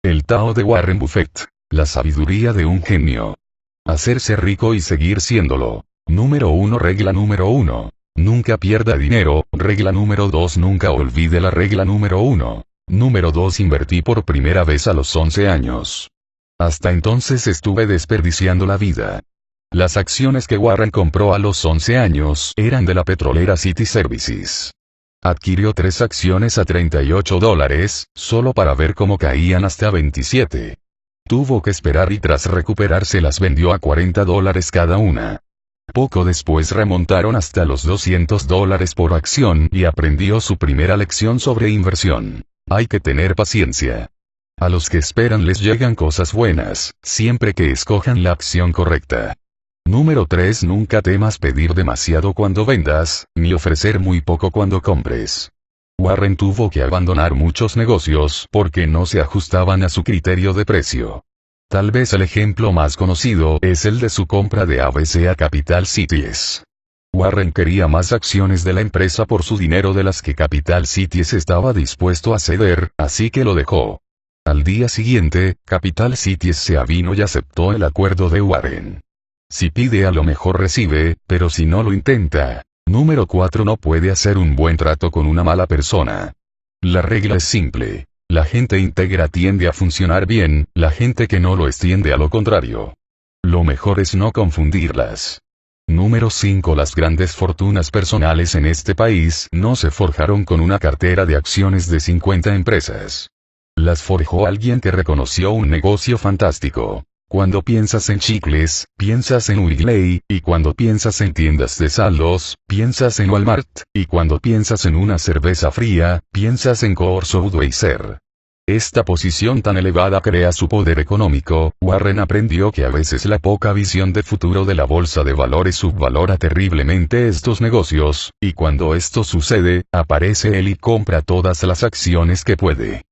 El Tao de Warren Buffett. La sabiduría de un genio. Hacerse rico y seguir siéndolo. Número 1. Regla número 1. Nunca pierda dinero. Regla número 2. Nunca olvide la regla número 1. Número 2. Invertí por primera vez a los 11 años. Hasta entonces estuve desperdiciando la vida. Las acciones que Warren compró a los 11 años eran de la petrolera City Services. Adquirió 3 acciones a $38, solo para ver cómo caían hasta 27. Tuvo que esperar y tras recuperarse las vendió a $40 cada una. Poco después remontaron hasta los $200 por acción y aprendió su primera lección sobre inversión. Hay que tener paciencia. A los que esperan les llegan cosas buenas, siempre que escojan la acción correcta. Número 3. Nunca temas pedir demasiado cuando vendas, ni ofrecer muy poco cuando compres. Warren tuvo que abandonar muchos negocios porque no se ajustaban a su criterio de precio. Tal vez el ejemplo más conocido es el de su compra de ABC a Capital Cities. Warren quería más acciones de la empresa por su dinero de las que Capital Cities estaba dispuesto a ceder, así que lo dejó. Al día siguiente, Capital Cities se avino y aceptó el acuerdo de Warren. Si pide a lo mejor recibe, pero si no lo intenta. Número 4. No puede hacer un buen trato con una mala persona. La regla es simple. La gente íntegra tiende a funcionar bien, la gente que no lo es tiende a lo contrario. Lo mejor es no confundirlas. Número 5. Las grandes fortunas personales en este país no se forjaron con una cartera de acciones de 50 empresas. Las forjó alguien que reconoció un negocio fantástico. Cuando piensas en chicles, piensas en Wrigley, y cuando piensas en tiendas de saldos, piensas en Walmart, y cuando piensas en una cerveza fría, piensas en Coors o Budweiser. Esta posición tan elevada crea su poder económico. Warren aprendió que a veces la poca visión de futuro de la bolsa de valores subvalora terriblemente estos negocios, y cuando esto sucede, aparece él y compra todas las acciones que puede.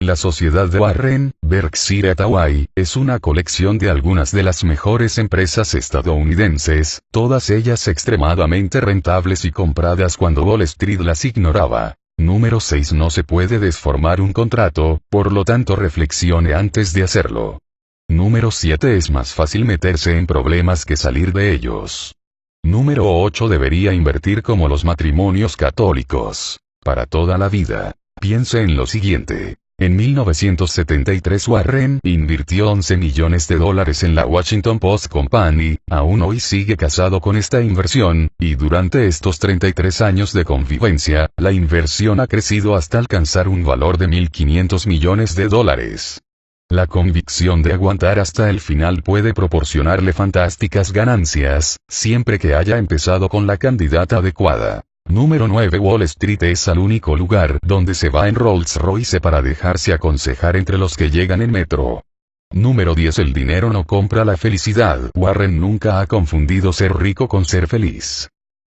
La sociedad de Warren, Berkshire Hathaway, es una colección de algunas de las mejores empresas estadounidenses, todas ellas extremadamente rentables y compradas cuando Wall Street las ignoraba. Número 6. No se puede desformar un contrato, por lo tanto reflexione antes de hacerlo. Número 7. Es más fácil meterse en problemas que salir de ellos. Número 8. Debería invertir como los matrimonios católicos. Para toda la vida. Piense en lo siguiente. En 1973 Warren invirtió $11 millones en la Washington Post Company, aún hoy sigue casado con esta inversión, y durante estos 33 años de convivencia, la inversión ha crecido hasta alcanzar un valor de $1.500 millones. La convicción de aguantar hasta el final puede proporcionarle fantásticas ganancias, siempre que haya empezado con la candidata adecuada. Número 9. Wall Street es el único lugar donde se va en Rolls Royce para dejarse aconsejar entre los que llegan en metro. Número 10. El dinero no compra la felicidad. Warren nunca ha confundido ser rico con ser feliz.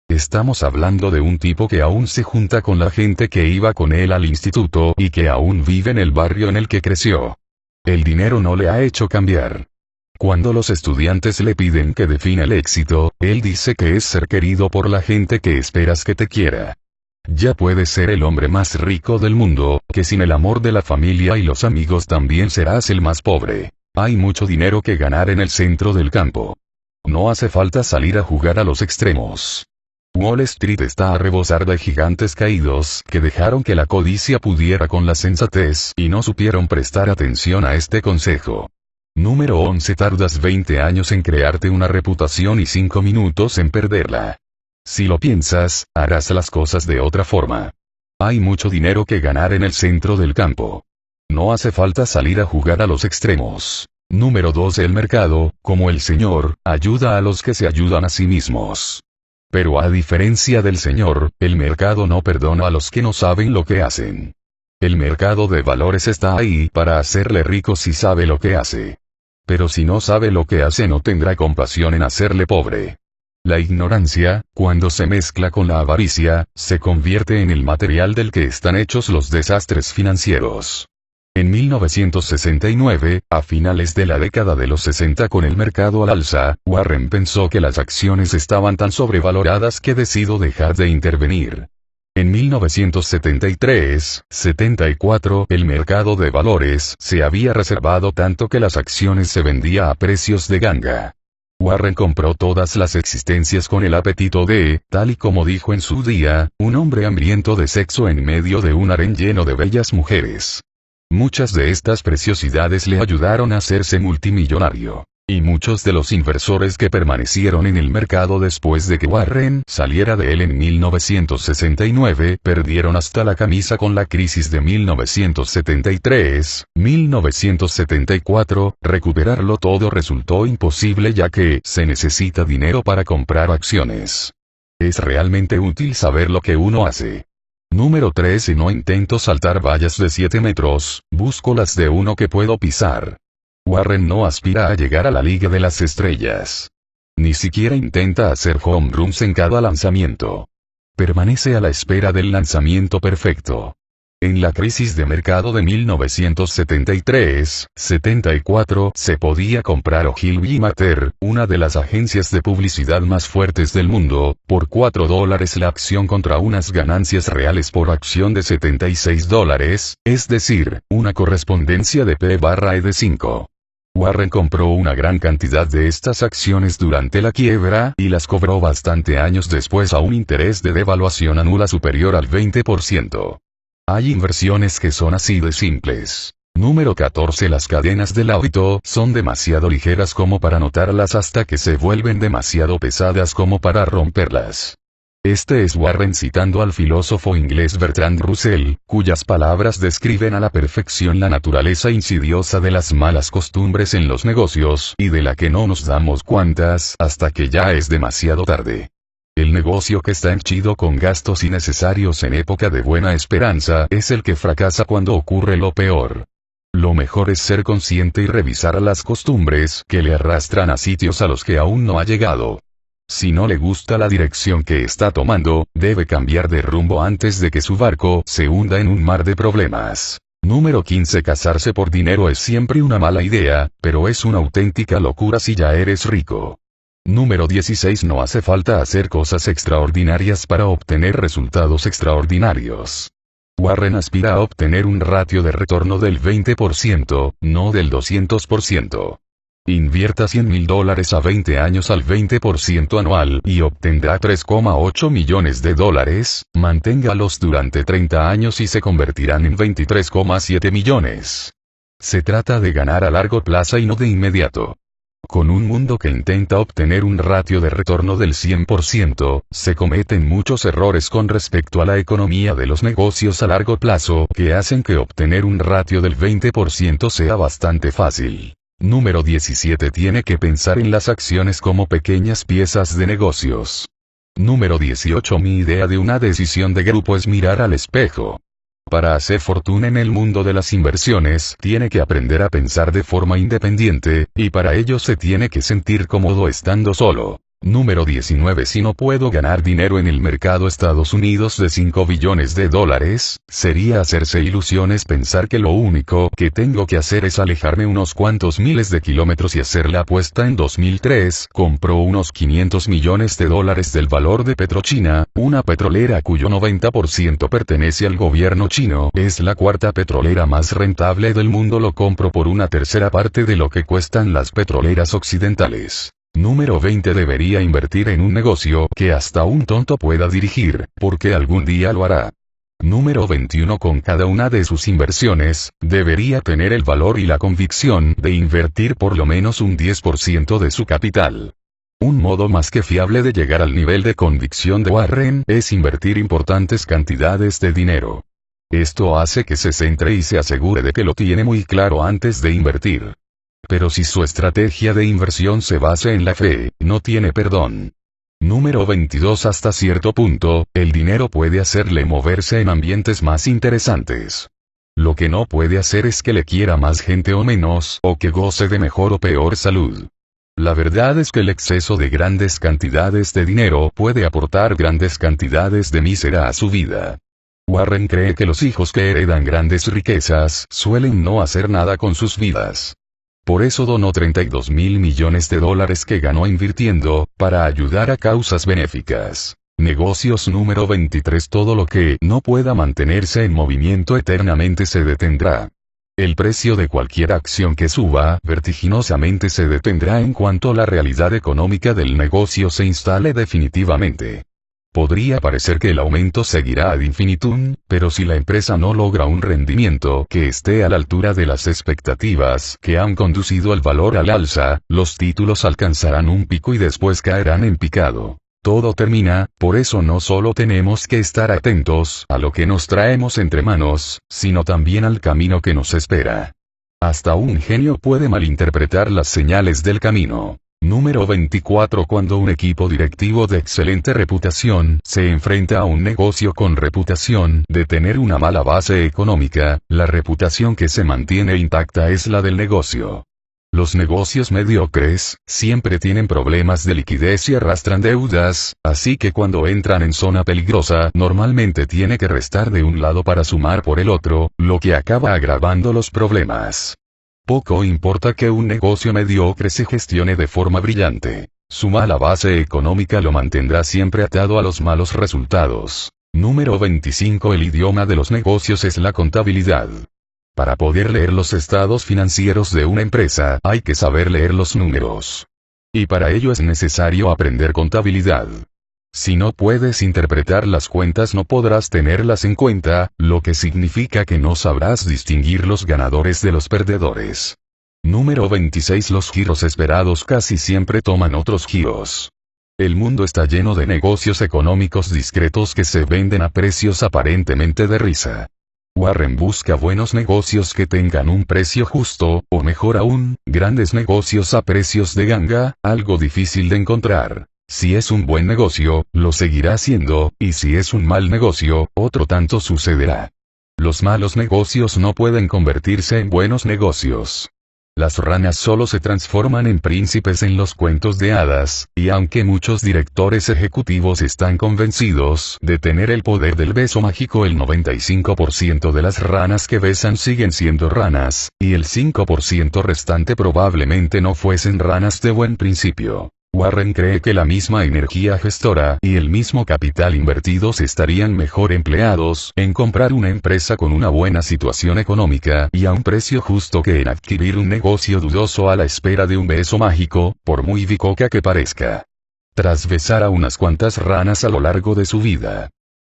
Estamos hablando de un tipo que aún se junta con la gente que iba con él al instituto y que aún vive en el barrio en el que creció. El dinero no le ha hecho cambiar. Cuando los estudiantes le piden que defina el éxito, él dice que es ser querido por la gente que esperas que te quiera. Ya puedes ser el hombre más rico del mundo, que sin el amor de la familia y los amigos también serás el más pobre. Hay mucho dinero que ganar en el centro del campo. No hace falta salir a jugar a los extremos. Wall Street está a rebosar de gigantes caídos que dejaron que la codicia pudiera con la sensatez y no supieron prestar atención a este consejo. Número 11. Tardas 20 años en crearte una reputación y 5 minutos en perderla. Si lo piensas, harás las cosas de otra forma. Hay mucho dinero que ganar en el centro del campo. No hace falta salir a jugar a los extremos. Número 12. El mercado, como el Señor, ayuda a los que se ayudan a sí mismos. Pero a diferencia del Señor, el mercado no perdona a los que no saben lo que hacen. El mercado de valores está ahí para hacerle rico si sabe lo que hace. Pero si no sabe lo que hace no tendrá compasión en hacerle pobre. La ignorancia, cuando se mezcla con la avaricia, se convierte en el material del que están hechos los desastres financieros. En 1969, a finales de la década de los 60 con el mercado al alza, Warren pensó que las acciones estaban tan sobrevaloradas que decidió dejar de intervenir. En 1973-74 el mercado de valores se había reservado tanto que las acciones se vendía a precios de ganga. Warren compró todas las existencias con el apetito de, tal y como dijo en su día, un hombre hambriento de sexo en medio de un harén lleno de bellas mujeres. Muchas de estas preciosidades le ayudaron a hacerse multimillonario. Y muchos de los inversores que permanecieron en el mercado después de que Warren saliera de él en 1969 perdieron hasta la camisa con la crisis de 1973-1974, recuperarlo todo resultó imposible ya que se necesita dinero para comprar acciones. Es realmente útil saber lo que uno hace. Número 13. No intento saltar vallas de 7 metros, busco las de uno que puedo pisar. Warren no aspira a llegar a la Liga de las Estrellas. Ni siquiera intenta hacer home runs en cada lanzamiento. Permanece a la espera del lanzamiento perfecto. En la crisis de mercado de 1973-74 se podía comprar Ogilvy Mather, una de las agencias de publicidad más fuertes del mundo, por $4 la acción contra unas ganancias reales por acción de $76, es decir, una correspondencia de P/E de 5. Warren compró una gran cantidad de estas acciones durante la quiebra y las cobró bastante años después a un interés de devaluación anual superior al 20%. Hay inversiones que son así de simples. Número 14. Las cadenas del auto son demasiado ligeras como para notarlas hasta que se vuelven demasiado pesadas como para romperlas. Este es Warren citando al filósofo inglés Bertrand Russell, cuyas palabras describen a la perfección la naturaleza insidiosa de las malas costumbres en los negocios y de la que no nos damos cuentas hasta que ya es demasiado tarde. El negocio que está henchido con gastos innecesarios en época de buena esperanza es el que fracasa cuando ocurre lo peor. Lo mejor es ser consciente y revisar las costumbres que le arrastran a sitios a los que aún no ha llegado. Si no le gusta la dirección que está tomando, debe cambiar de rumbo antes de que su barco se hunda en un mar de problemas. Número 15. Casarse por dinero es siempre una mala idea, pero es una auténtica locura si ya eres rico. Número 16. No hace falta hacer cosas extraordinarias para obtener resultados extraordinarios. Warren aspira a obtener un ratio de retorno del 20%, no del 200%. Invierta $100,000 a 20 años al 20% anual y obtendrá $3,8 millones, manténgalos durante 30 años y se convertirán en $23,7 millones. Se trata de ganar a largo plazo y no de inmediato. Con un mundo que intenta obtener un ratio de retorno del 100%, se cometen muchos errores con respecto a la economía de los negocios a largo plazo que hacen que obtener un ratio del 20% sea bastante fácil. Número 17. Tiene que pensar en las acciones como pequeñas piezas de negocios. Número 18. Mi idea de una decisión de grupo es mirar al espejo. Para hacer fortuna en el mundo de las inversiones, tiene que aprender a pensar de forma independiente, y para ello se tiene que sentir cómodo estando solo. Número 19. Si no puedo ganar dinero en el mercado Estados Unidos de $5 billones, sería hacerse ilusiones pensar que lo único que tengo que hacer es alejarme unos cuantos miles de kilómetros y hacer la apuesta. En 2003, compró unos $500 millones del valor de PetroChina, una petrolera cuyo 90% pertenece al gobierno chino. Es la cuarta petrolera más rentable del mundo. Lo compro por una tercera parte de lo que cuestan las petroleras occidentales. Número 20. Debería invertir en un negocio que hasta un tonto pueda dirigir, porque algún día lo hará. Número 21. Con cada una de sus inversiones, debería tener el valor y la convicción de invertir por lo menos un 10% de su capital. Un modo más que fiable de llegar al nivel de convicción de Warren es invertir importantes cantidades de dinero. Esto hace que se centre y se asegure de que lo tiene muy claro antes de invertir. Pero si su estrategia de inversión se basa en la fe, no tiene perdón. Número 22. Hasta cierto punto, el dinero puede hacerle moverse en ambientes más interesantes. Lo que no puede hacer es que le quiera más gente o menos, o que goce de mejor o peor salud. La verdad es que el exceso de grandes cantidades de dinero puede aportar grandes cantidades de mísera a su vida. Warren cree que los hijos que heredan grandes riquezas suelen no hacer nada con sus vidas. Por eso donó $32,000 millones que ganó invirtiendo, para ayudar a causas benéficas. Negocios número 23. Todo lo que no pueda mantenerse en movimiento eternamente se detendrá. El precio de cualquier acción que suba vertiginosamente se detendrá en cuanto la realidad económica del negocio se instale definitivamente. Podría parecer que el aumento seguirá ad infinitum, pero si la empresa no logra un rendimiento que esté a la altura de las expectativas que han conducido el valor al alza, los títulos alcanzarán un pico y después caerán en picado. Todo termina, por eso no solo tenemos que estar atentos a lo que nos traemos entre manos, sino también al camino que nos espera. Hasta un genio puede malinterpretar las señales del camino. Número 24. Cuando un equipo directivo de excelente reputación se enfrenta a un negocio con reputación de tener una mala base económica, la reputación que se mantiene intacta es la del negocio. Los negocios mediocres siempre tienen problemas de liquidez y arrastran deudas, así que cuando entran en zona peligrosa normalmente tiene que restar de un lado para sumar por el otro, lo que acaba agravando los problemas. Poco importa que un negocio mediocre se gestione de forma brillante. Su mala base económica lo mantendrá siempre atado a los malos resultados. Número 25. El idioma de los negocios es la contabilidad. Para poder leer los estados financieros de una empresa hay que saber leer los números. Y para ello es necesario aprender contabilidad. Si no puedes interpretar las cuentas no podrás tenerlas en cuenta, lo que significa que no sabrás distinguir los ganadores de los perdedores. Número 26. Los giros esperados casi siempre toman otros giros. El mundo está lleno de negocios económicos discretos que se venden a precios aparentemente de risa. Warren busca buenos negocios que tengan un precio justo, o mejor aún, grandes negocios a precios de ganga, algo difícil de encontrar. Si es un buen negocio, lo seguirá siendo, y si es un mal negocio, otro tanto sucederá. Los malos negocios no pueden convertirse en buenos negocios. Las ranas solo se transforman en príncipes en los cuentos de hadas, y aunque muchos directores ejecutivos están convencidos de tener el poder del beso mágico, el 95% de las ranas que besan siguen siendo ranas, y el 5% restante probablemente no fuesen ranas de buen principio. Warren cree que la misma energía gestora y el mismo capital invertidos estarían mejor empleados en comprar una empresa con una buena situación económica y a un precio justo que en adquirir un negocio dudoso a la espera de un beso mágico, por muy bicoca que parezca. Tras besar a unas cuantas ranas a lo largo de su vida,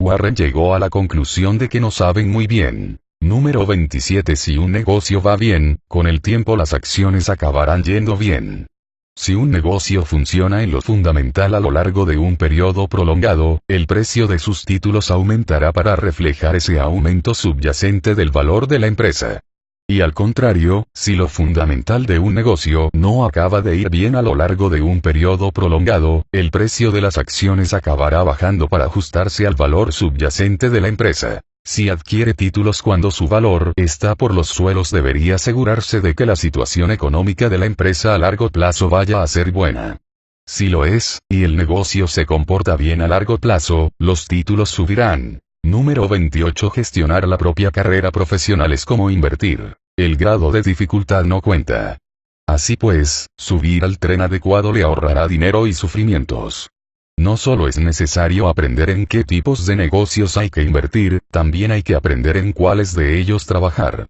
Warren llegó a la conclusión de que no saben muy bien. Número 27. Si un negocio va bien, con el tiempo las acciones acabarán yendo bien. Si un negocio funciona en lo fundamental a lo largo de un periodo prolongado, el precio de sus títulos aumentará para reflejar ese aumento subyacente del valor de la empresa. Y al contrario, si lo fundamental de un negocio no acaba de ir bien a lo largo de un periodo prolongado, el precio de las acciones acabará bajando para ajustarse al valor subyacente de la empresa. Si adquiere títulos cuando su valor está por los suelos, debería asegurarse de que la situación económica de la empresa a largo plazo vaya a ser buena. Si lo es, y el negocio se comporta bien a largo plazo, los títulos subirán. Número 28. Gestionar la propia carrera profesional es como invertir. El grado de dificultad no cuenta. Así pues, subir al tren adecuado le ahorrará dinero y sufrimientos. No solo es necesario aprender en qué tipos de negocios hay que invertir, también hay que aprender en cuáles de ellos trabajar.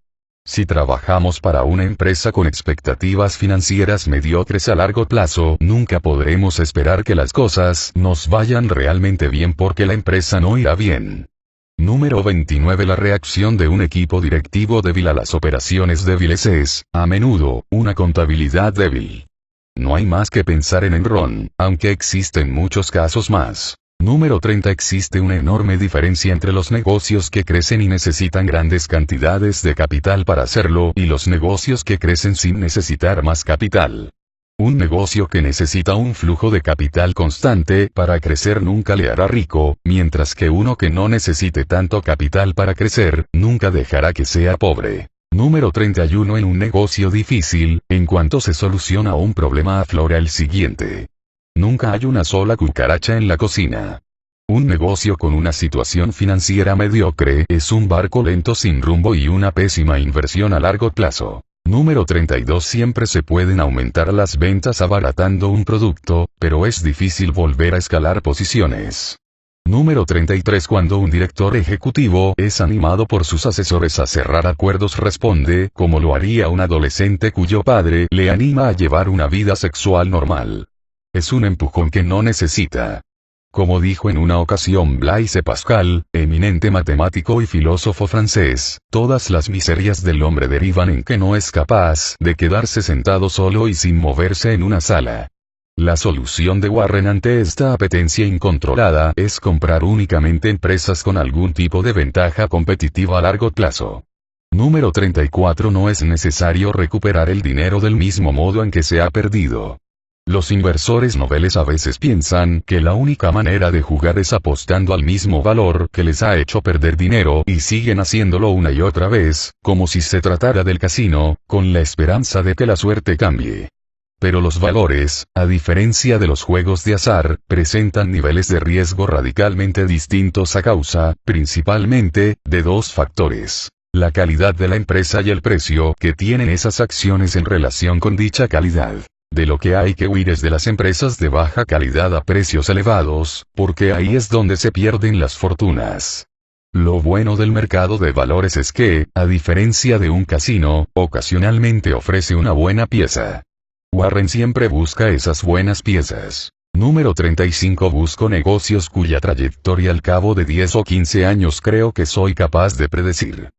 Si trabajamos para una empresa con expectativas financieras mediocres a largo plazo, nunca podremos esperar que las cosas nos vayan realmente bien porque la empresa no irá bien. Número 29. La reacción de un equipo directivo débil a las operaciones débiles es, a menudo, una contabilidad débil. No hay más que pensar en Enron, aunque existen muchos casos más. Número 30. Existe una enorme diferencia entre los negocios que crecen y necesitan grandes cantidades de capital para hacerlo y los negocios que crecen sin necesitar más capital. Un negocio que necesita un flujo de capital constante para crecer nunca le hará rico, mientras que uno que no necesite tanto capital para crecer, nunca dejará que sea pobre. Número 31. En un negocio difícil, en cuanto se soluciona un problema aflora el siguiente. Nunca hay una sola cucaracha en la cocina. Un negocio con una situación financiera mediocre es un barco lento sin rumbo y una pésima inversión a largo plazo. Número 32. Siempre se pueden aumentar las ventas abaratando un producto, pero es difícil volver a escalar posiciones. Número 33. Cuando un director ejecutivo es animado por sus asesores a cerrar acuerdos, responde, como lo haría un adolescente cuyo padre le anima a llevar una vida sexual normal. Es un empujón que no necesita. Como dijo en una ocasión Blaise Pascal, eminente matemático y filósofo francés, todas las miserias del hombre derivan en que no es capaz de quedarse sentado solo y sin moverse en una sala. La solución de Warren ante esta apetencia incontrolada es comprar únicamente empresas con algún tipo de ventaja competitiva a largo plazo. Número 34. No es necesario recuperar el dinero del mismo modo en que se ha perdido. Los inversores noveles a veces piensan que la única manera de jugar es apostando al mismo valor que les ha hecho perder dinero y siguen haciéndolo una y otra vez, como si se tratara del casino, con la esperanza de que la suerte cambie. Pero los valores, a diferencia de los juegos de azar, presentan niveles de riesgo radicalmente distintos a causa, principalmente, de dos factores: la calidad de la empresa y el precio que tienen esas acciones en relación con dicha calidad. De lo que hay que huir es de las empresas de baja calidad a precios elevados, porque ahí es donde se pierden las fortunas. Lo bueno del mercado de valores es que, a diferencia de un casino, ocasionalmente ofrece una buena pieza. Warren siempre busca esas buenas piezas. Número 35. Busco negocios cuya trayectoria al cabo de 10 o 15 años creo que soy capaz de predecir.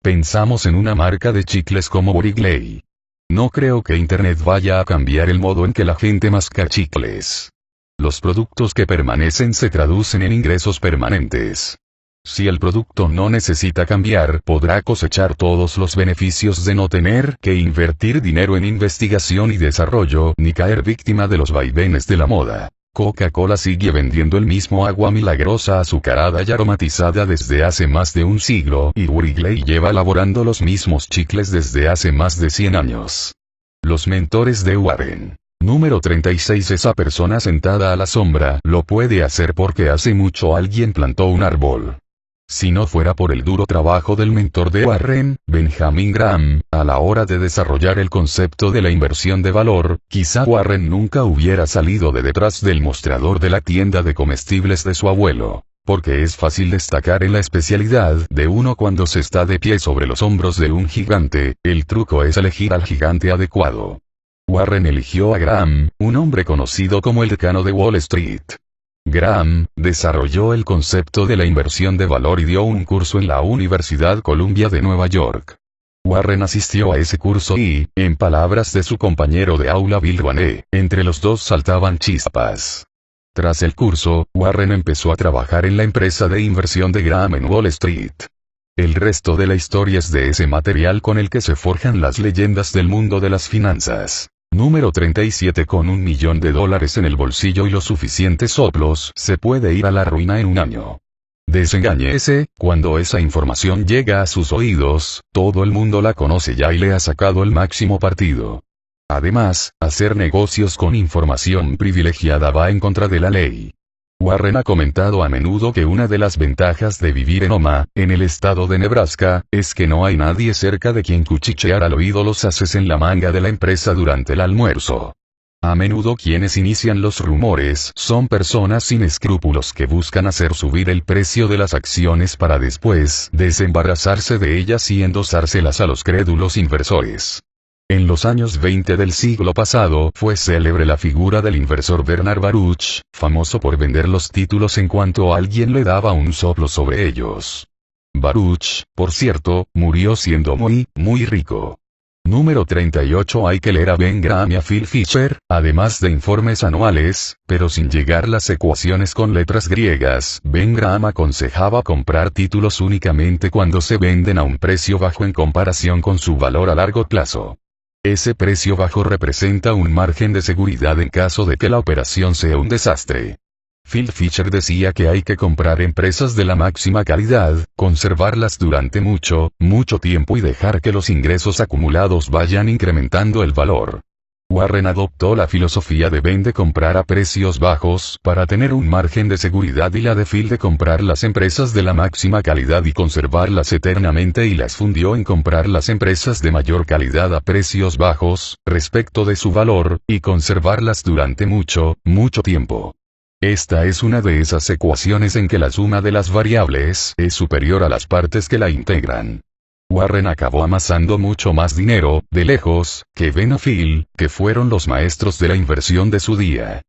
Pensamos en una marca de chicles como Wrigley. No creo que Internet vaya a cambiar el modo en que la gente masca chicles. Los productos que permanecen se traducen en ingresos permanentes. Si el producto no necesita cambiar, podrá cosechar todos los beneficios de no tener que invertir dinero en investigación y desarrollo, ni caer víctima de los vaivenes de la moda. Coca-Cola sigue vendiendo el mismo agua milagrosa azucarada y aromatizada desde hace más de un siglo, y Wrigley lleva elaborando los mismos chicles desde hace más de 100 años. Los mentores de Warren. Número 36. Esa persona sentada a la sombra lo puede hacer porque hace mucho alguien plantó un árbol. Si no fuera por el duro trabajo del mentor de Warren, Benjamin Graham, a la hora de desarrollar el concepto de la inversión de valor, quizá Warren nunca hubiera salido de detrás del mostrador de la tienda de comestibles de su abuelo. Porque es fácil destacar en la especialidad de uno cuando se está de pie sobre los hombros de un gigante, el truco es elegir al gigante adecuado. Warren eligió a Graham, un hombre conocido como el decano de Wall Street. Graham desarrolló el concepto de la inversión de valor y dio un curso en la Universidad Columbia de Nueva York. Warren asistió a ese curso y, en palabras de su compañero de aula Bill Rouanet, entre los dos saltaban chispas. Tras el curso, Warren empezó a trabajar en la empresa de inversión de Graham en Wall Street. El resto de la historia es de ese material con el que se forjan las leyendas del mundo de las finanzas. Número 37. Con $1 millón en el bolsillo y los suficientes soplos, se puede ir a la ruina en un año. Desengáñese, cuando esa información llega a sus oídos, todo el mundo la conoce ya y le ha sacado el máximo partido. Además, hacer negocios con información privilegiada va en contra de la ley. Warren ha comentado a menudo que una de las ventajas de vivir en Omaha, en el estado de Nebraska, es que no hay nadie cerca de quien cuchichear al oído los ases en la manga de la empresa durante el almuerzo. A menudo quienes inician los rumores son personas sin escrúpulos que buscan hacer subir el precio de las acciones para después desembarazarse de ellas y endosárselas a los crédulos inversores. En los años 20 del siglo pasado fue célebre la figura del inversor Bernard Baruch, famoso por vender los títulos en cuanto alguien le daba un soplo sobre ellos. Baruch, por cierto, murió siendo muy rico. Número 38. Hay que leer a Ben Graham y a Phil Fisher, además de informes anuales, pero sin llegar las ecuaciones con letras griegas. Ben Graham aconsejaba comprar títulos únicamente cuando se venden a un precio bajo en comparación con su valor a largo plazo. Ese precio bajo representa un margen de seguridad en caso de que la operación sea un desastre. Phil Fisher decía que hay que comprar empresas de la máxima calidad, conservarlas durante mucho tiempo y dejar que los ingresos acumulados vayan incrementando el valor. Warren adoptó la filosofía de Ben de comprar a precios bajos para tener un margen de seguridad y la de Phil de comprar las empresas de la máxima calidad y conservarlas eternamente, y las fundió en comprar las empresas de mayor calidad a precios bajos, respecto de su valor, y conservarlas durante mucho tiempo. Esta es una de esas ecuaciones en que la suma de las variables es superior a las partes que la integran. Warren acabó amasando mucho más dinero, de lejos, que Ben o Phil, que fueron los maestros de la inversión de su día.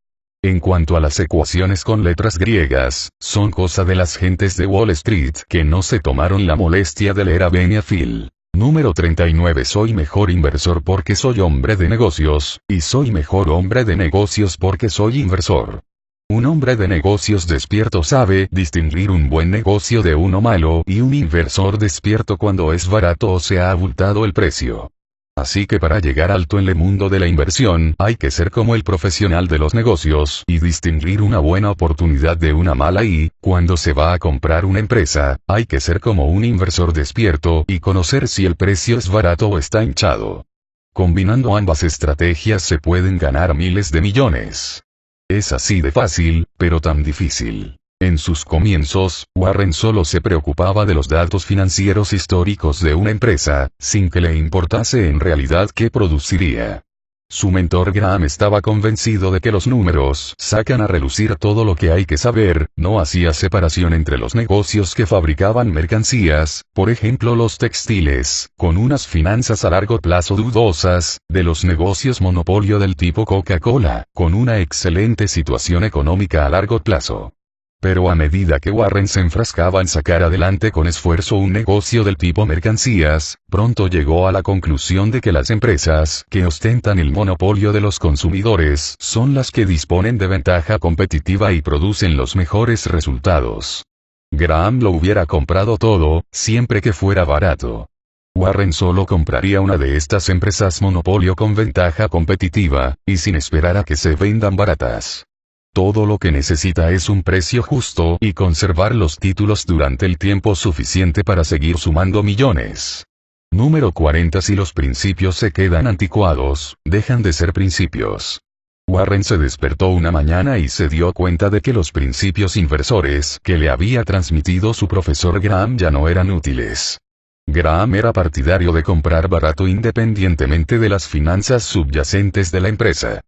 En cuanto a las ecuaciones con letras griegas, son cosa de las gentes de Wall Street que no se tomaron la molestia de leer a Ben y a Phil. Número 39. Soy mejor inversor porque soy hombre de negocios, y soy mejor hombre de negocios porque soy inversor. Un hombre de negocios despierto sabe distinguir un buen negocio de uno malo y un inversor despierto cuando es barato o se ha abultado el precio. Así que para llegar alto en el mundo de la inversión hay que ser como el profesional de los negocios y distinguir una buena oportunidad de una mala y, cuando se va a comprar una empresa, hay que ser como un inversor despierto y conocer si el precio es barato o está hinchado. Combinando ambas estrategias se pueden ganar miles de millones. Es así de fácil, pero tan difícil. En sus comienzos, Warren solo se preocupaba de los datos financieros históricos de una empresa, sin que le importase en realidad qué produciría. Su mentor Graham estaba convencido de que los números sacan a relucir todo lo que hay que saber, no hacía separación entre los negocios que fabricaban mercancías, por ejemplo los textiles, con unas finanzas a largo plazo dudosas, de los negocios monopolio del tipo Coca-Cola, con una excelente situación económica a largo plazo. Pero a medida que Warren se enfrascaba en sacar adelante con esfuerzo un negocio del tipo mercancías, pronto llegó a la conclusión de que las empresas que ostentan el monopolio de los consumidores son las que disponen de ventaja competitiva y producen los mejores resultados. Graham lo hubiera comprado todo, siempre que fuera barato. Warren solo compraría una de estas empresas monopolio con ventaja competitiva, y sin esperar a que se vendan baratas. Todo lo que necesita es un precio justo y conservar los títulos durante el tiempo suficiente para seguir sumando millones. Número 40. Si los principios se quedan anticuados, dejan de ser principios. Warren se despertó una mañana y se dio cuenta de que los principios inversores que le había transmitido su profesor Graham ya no eran útiles. Graham era partidario de comprar barato independientemente de las finanzas subyacentes de la empresa.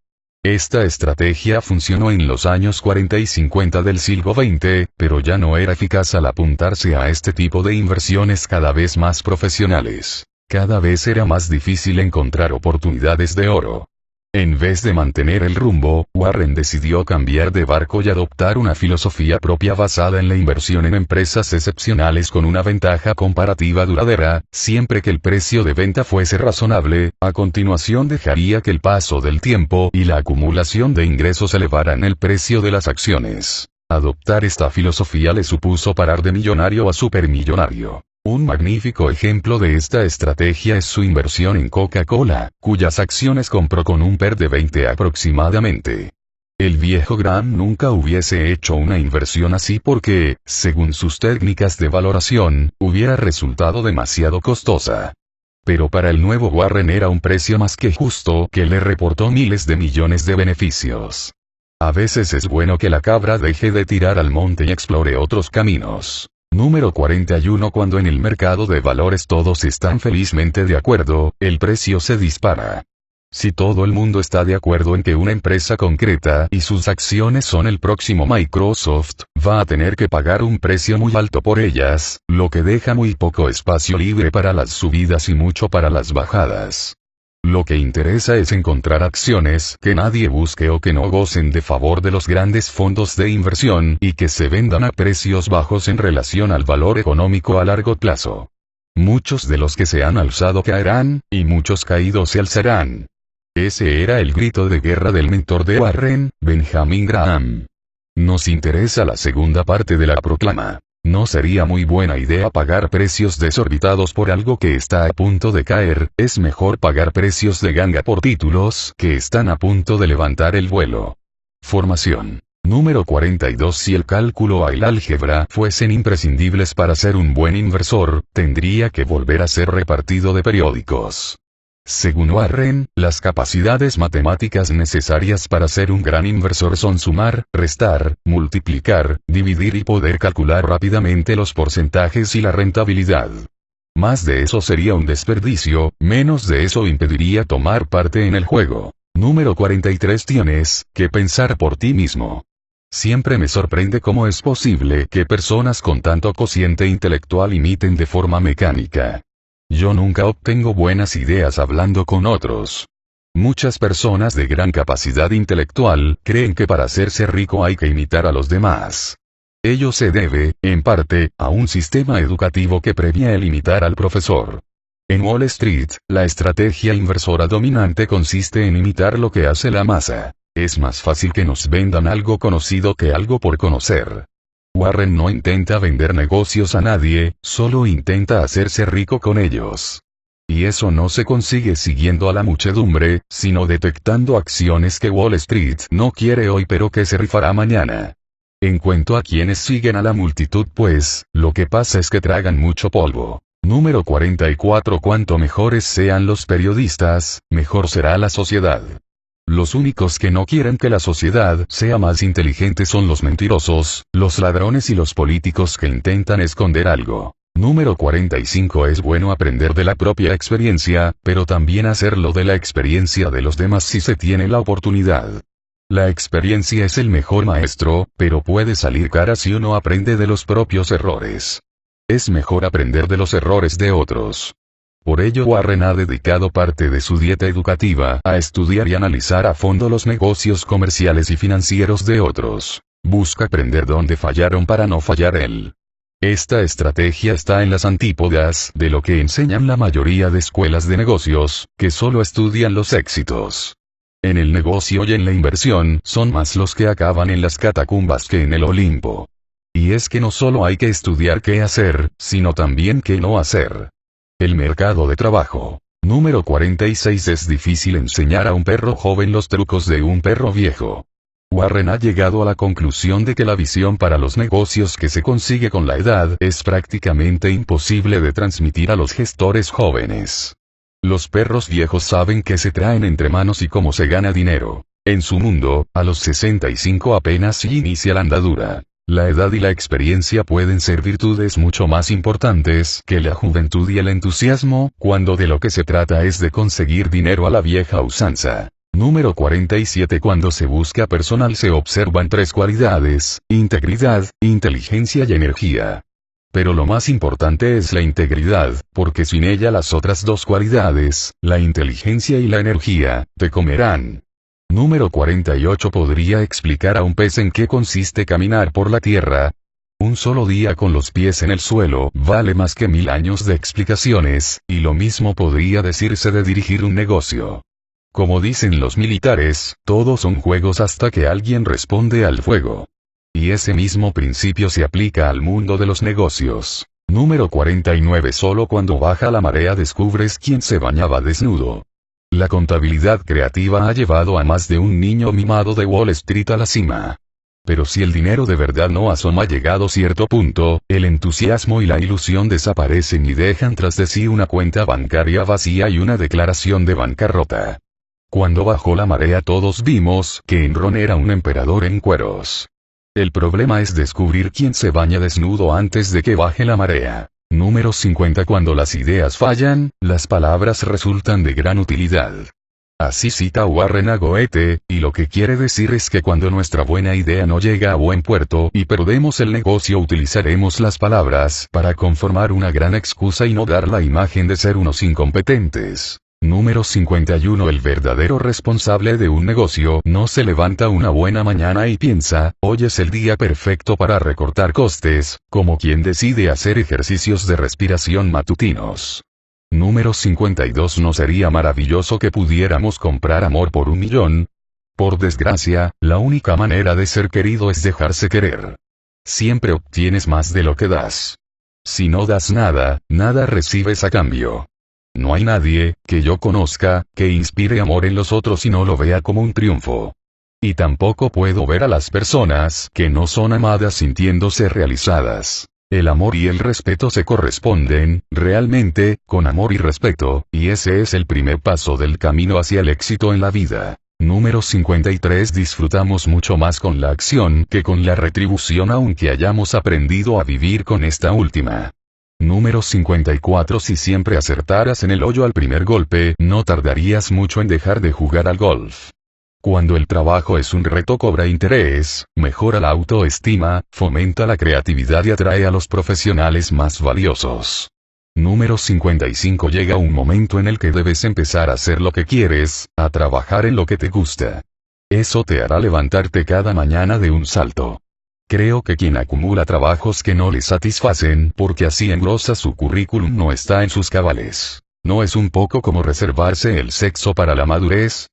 Esta estrategia funcionó en los años 40 y 50 del siglo XX, pero ya no era eficaz al apuntarse a este tipo de inversiones cada vez más profesionales. Cada vez era más difícil encontrar oportunidades de oro. En vez de mantener el rumbo, Warren decidió cambiar de barco y adoptar una filosofía propia basada en la inversión en empresas excepcionales con una ventaja comparativa duradera, siempre que el precio de venta fuese razonable. A continuación dejaría que el paso del tiempo y la acumulación de ingresos elevaran el precio de las acciones. Adoptar esta filosofía le supuso parar de millonario a supermillonario. Un magnífico ejemplo de esta estrategia es su inversión en Coca-Cola, cuyas acciones compró con un PER de 20 aproximadamente. El viejo Graham nunca hubiese hecho una inversión así porque, según sus técnicas de valoración, hubiera resultado demasiado costosa. Pero para el nuevo Warren era un precio más que justo que le reportó miles de millones de beneficios. A veces es bueno que la cabra deje de tirar al monte y explore otros caminos. Número 41. Cuando en el mercado de valores todos están felizmente de acuerdo, el precio se dispara. Si todo el mundo está de acuerdo en que una empresa concreta y sus acciones son el próximo Microsoft, va a tener que pagar un precio muy alto por ellas, lo que deja muy poco espacio libre para las subidas y mucho para las bajadas. Lo que interesa es encontrar acciones que nadie busque o que no gocen de favor de los grandes fondos de inversión y que se vendan a precios bajos en relación al valor económico a largo plazo. Muchos de los que se han alzado caerán, y muchos caídos se alzarán. Ese era el grito de guerra del mentor de Warren, Benjamin Graham. Nos interesa la segunda parte de la proclama. No sería muy buena idea pagar precios desorbitados por algo que está a punto de caer, es mejor pagar precios de ganga por títulos que están a punto de levantar el vuelo. Formación. Número 42. Si el cálculo y el álgebra fuesen imprescindibles para ser un buen inversor, tendría que volver a ser repartido de periódicos. Según Warren, las capacidades matemáticas necesarias para ser un gran inversor son sumar, restar, multiplicar, dividir y poder calcular rápidamente los porcentajes y la rentabilidad. Más de eso sería un desperdicio, menos de eso impediría tomar parte en el juego. Número 43. Tienes que pensar por ti mismo. Siempre me sorprende cómo es posible que personas con tanto cociente intelectual imiten de forma mecánica. Yo nunca obtengo buenas ideas hablando con otros. Muchas personas de gran capacidad intelectual creen que para hacerse rico hay que imitar a los demás. Ello se debe, en parte, a un sistema educativo que premia el imitar al profesor. En Wall Street, la estrategia inversora dominante consiste en imitar lo que hace la masa. Es más fácil que nos vendan algo conocido que algo por conocer. Warren no intenta vender negocios a nadie, solo intenta hacerse rico con ellos. Y eso no se consigue siguiendo a la muchedumbre, sino detectando acciones que Wall Street no quiere hoy pero que se rifará mañana. En cuanto a quienes siguen a la multitud, pues, lo que pasa es que tragan mucho polvo. Número 44. Cuanto mejores sean los periodistas, mejor será la sociedad. Los únicos que no quieren que la sociedad sea más inteligente son los mentirosos, los ladrones y los políticos que intentan esconder algo. Número 45. Es bueno aprender de la propia experiencia, pero también hacerlo de la experiencia de los demás si se tiene la oportunidad. La experiencia es el mejor maestro, pero puede salir cara si uno aprende de los propios errores. Es mejor aprender de los errores de otros. Por ello Warren ha dedicado parte de su dieta educativa a estudiar y analizar a fondo los negocios comerciales y financieros de otros. Busca aprender dónde fallaron para no fallar él. Esta estrategia está en las antípodas de lo que enseñan la mayoría de escuelas de negocios, que solo estudian los éxitos. En el negocio y en la inversión son más los que acaban en las catacumbas que en el Olimpo. Y es que no solo hay que estudiar qué hacer, sino también qué no hacer. El mercado de trabajo. Número 46. Es difícil enseñar a un perro joven los trucos de un perro viejo. Warren ha llegado a la conclusión de que la visión para los negocios que se consigue con la edad es prácticamente imposible de transmitir a los gestores jóvenes. Los perros viejos saben qué se traen entre manos y cómo se gana dinero. En su mundo, a los 65 apenas inicia la andadura. La edad y la experiencia pueden ser virtudes mucho más importantes que la juventud y el entusiasmo, cuando de lo que se trata es de conseguir dinero a la vieja usanza. Número 47. Cuando se busca personal se observan tres cualidades: integridad, inteligencia y energía. Pero lo más importante es la integridad, porque sin ella las otras dos cualidades, la inteligencia y la energía, te comerán. Número 48. ¿Podría explicar a un pez en qué consiste caminar por la tierra? Un solo día con los pies en el suelo vale más que 1000 años de explicaciones, y lo mismo podría decirse de dirigir un negocio. Como dicen los militares, todos son juegos hasta que alguien responde al fuego. Y ese mismo principio se aplica al mundo de los negocios. Número 49. Solo cuando baja la marea descubres quién se bañaba desnudo. La contabilidad creativa ha llevado a más de un niño mimado de Wall Street a la cima. Pero si el dinero de verdad no asoma llegado cierto punto, el entusiasmo y la ilusión desaparecen y dejan tras de sí una cuenta bancaria vacía y una declaración de bancarrota. Cuando bajó la marea todos vimos que Enron era un emperador en cueros. El problema es descubrir quién se baña desnudo antes de que baje la marea. Número 50. Cuando las ideas fallan, las palabras resultan de gran utilidad. Así cita Warren a Goethe, y lo que quiere decir es que cuando nuestra buena idea no llega a buen puerto y perdemos el negocio, utilizaremos las palabras para conformar una gran excusa y no dar la imagen de ser unos incompetentes. Número 51. El verdadero responsable de un negocio no se levanta una buena mañana y piensa, hoy es el día perfecto para recortar costes, como quien decide hacer ejercicios de respiración matutinos. Número 52. ¿No sería maravilloso que pudiéramos comprar amor por 1 millón? Por desgracia, la única manera de ser querido es dejarse querer. Siempre obtienes más de lo que das. Si no das nada, nada recibes a cambio. No hay nadie, que yo conozca, que inspire amor en los otros y no lo vea como un triunfo. Y tampoco puedo ver a las personas que no son amadas sintiéndose realizadas. El amor y el respeto se corresponden, realmente, con amor y respeto, y ese es el primer paso del camino hacia el éxito en la vida. Número 53. Disfrutamos mucho más con la acción que con la retribución, aunque hayamos aprendido a vivir con esta última. Número 54. Si siempre acertaras en el hoyo al primer golpe, no tardarías mucho en dejar de jugar al golf. Cuando el trabajo es un reto cobra interés, mejora la autoestima, fomenta la creatividad y atrae a los profesionales más valiosos. Número 55. Llega un momento en el que debes empezar a hacer lo que quieres, a trabajar en lo que te gusta. Eso te hará levantarte cada mañana de un salto. Creo que quien acumula trabajos que no le satisfacen porque así engrosa su currículum no está en sus cabales. ¿No es un poco como reservarse el sexo para la madurez?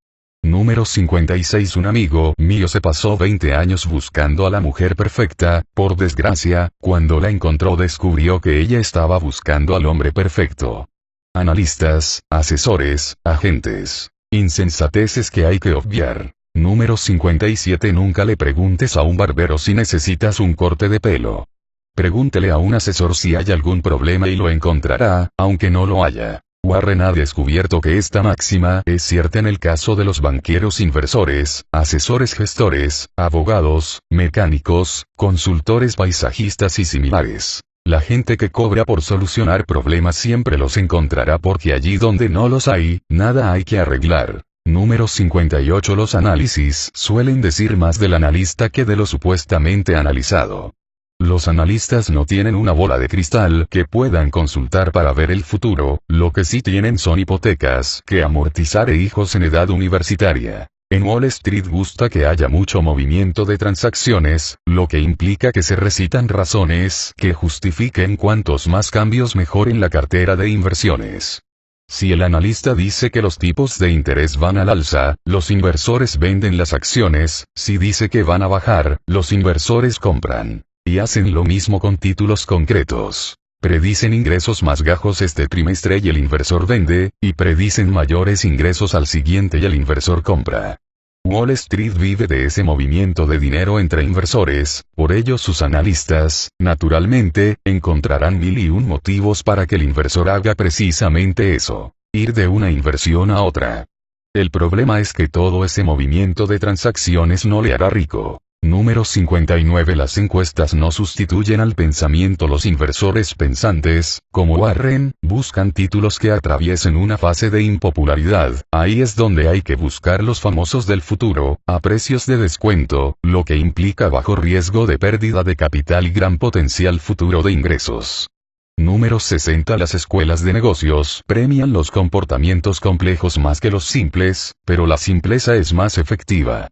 Número 56. Un amigo mío se pasó 20 años buscando a la mujer perfecta, por desgracia, cuando la encontró descubrió que ella estaba buscando al hombre perfecto. Analistas, asesores, agentes. Insensateces que hay que obviar. Número 57. Nunca le preguntes a un barbero si necesitas un corte de pelo. Pregúntele a un asesor si hay algún problema y lo encontrará, aunque no lo haya. Warren ha descubierto que esta máxima es cierta en el caso de los banqueros inversores, asesores gestores, abogados, mecánicos, consultores paisajistas y similares. La gente que cobra por solucionar problemas siempre los encontrará porque allí donde no los hay, nada hay que arreglar. Número 58. Los análisis suelen decir más del analista que de lo supuestamente analizado. Los analistas no tienen una bola de cristal que puedan consultar para ver el futuro, lo que sí tienen son hipotecas que amortizar e hijos en edad universitaria. En Wall Street gusta que haya mucho movimiento de transacciones, lo que implica que se recitan razones que justifiquen cuantos más cambios mejor en la cartera de inversiones. Si el analista dice que los tipos de interés van al alza, los inversores venden las acciones, si dice que van a bajar, los inversores compran. Y hacen lo mismo con títulos concretos. Predicen ingresos más bajos este trimestre y el inversor vende, y predicen mayores ingresos al siguiente y el inversor compra. Wall Street vive de ese movimiento de dinero entre inversores, por ello sus analistas, naturalmente, encontrarán mil y un motivos para que el inversor haga precisamente eso, ir de una inversión a otra. El problema es que todo ese movimiento de transacciones no le hará rico. Número 59. Las encuestas no sustituyen al pensamiento. Los inversores pensantes, como Warren, buscan títulos que atraviesen una fase de impopularidad. Ahí es donde hay que buscar los famosos del futuro, a precios de descuento, lo que implica bajo riesgo de pérdida de capital y gran potencial futuro de ingresos. Número 60. Las escuelas de negocios premian los comportamientos complejos más que los simples, pero la simpleza es más efectiva.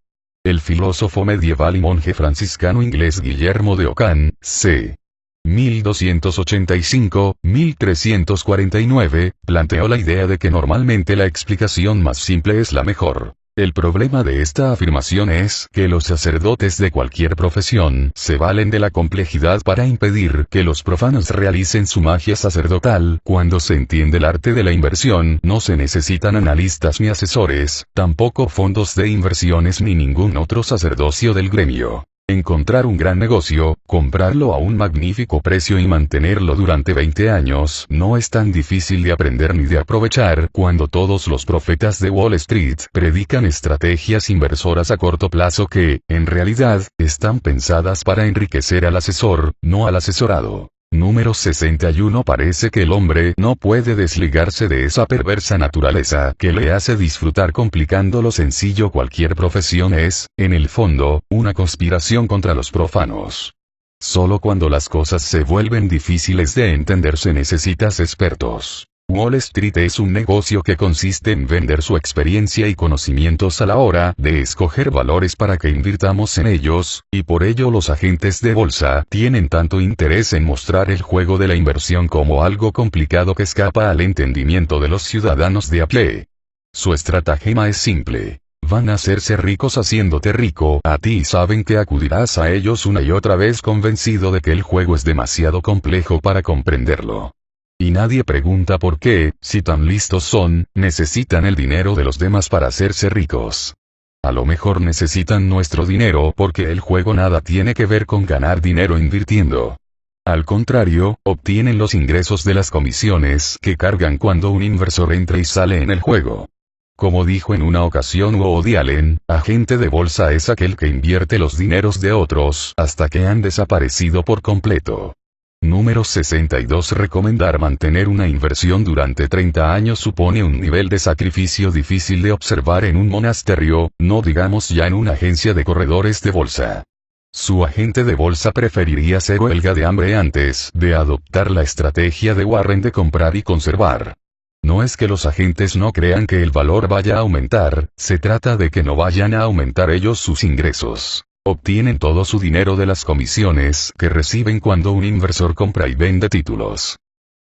El filósofo medieval y monje franciscano inglés Guillermo de Ockham, c. 1285-1349, planteó la idea de que normalmente la explicación más simple es la mejor. El problema de esta afirmación es que los sacerdotes de cualquier profesión se valen de la complejidad para impedir que los profanos realicen su magia sacerdotal. Cuando se entiende el arte de la inversión, no se necesitan analistas ni asesores, tampoco fondos de inversiones ni ningún otro sacerdocio del gremio. Encontrar un gran negocio, comprarlo a un magnífico precio y mantenerlo durante 20 años no es tan difícil de aprender ni de aprovechar cuando todos los profetas de Wall Street predican estrategias inversoras a corto plazo que, en realidad, están pensadas para enriquecer al asesor, no al asesorado. Número 61. Parece que el hombre no puede desligarse de esa perversa naturaleza que le hace disfrutar complicando lo sencillo. Cualquier profesión es, en el fondo, una conspiración contra los profanos. Solo cuando las cosas se vuelven difíciles de entender se necesitas expertos. Wall Street es un negocio que consiste en vender su experiencia y conocimientos a la hora de escoger valores para que invirtamos en ellos, y por ello los agentes de bolsa tienen tanto interés en mostrar el juego de la inversión como algo complicado que escapa al entendimiento de los ciudadanos de a pie. Su estratagema es simple. Van a hacerse ricos haciéndote rico a ti y saben que acudirás a ellos una y otra vez convencido de que el juego es demasiado complejo para comprenderlo. Y nadie pregunta por qué, si tan listos son, necesitan el dinero de los demás para hacerse ricos. A lo mejor necesitan nuestro dinero porque el juego nada tiene que ver con ganar dinero invirtiendo. Al contrario, obtienen los ingresos de las comisiones que cargan cuando un inversor entra y sale en el juego. Como dijo en una ocasión Woody Allen, agente de bolsa es aquel que invierte los dineros de otros hasta que han desaparecido por completo. Número 62. Recomendar mantener una inversión durante 30 años supone un nivel de sacrificio difícil de observar en un monasterio, no digamos ya en una agencia de corredores de bolsa. Su agente de bolsa preferiría hacer huelga de hambre antes de adoptar la estrategia de Warren de comprar y conservar. No es que los agentes no crean que el valor vaya a aumentar, se trata de que no vayan a aumentar ellos sus ingresos. Obtienen todo su dinero de las comisiones que reciben cuando un inversor compra y vende títulos.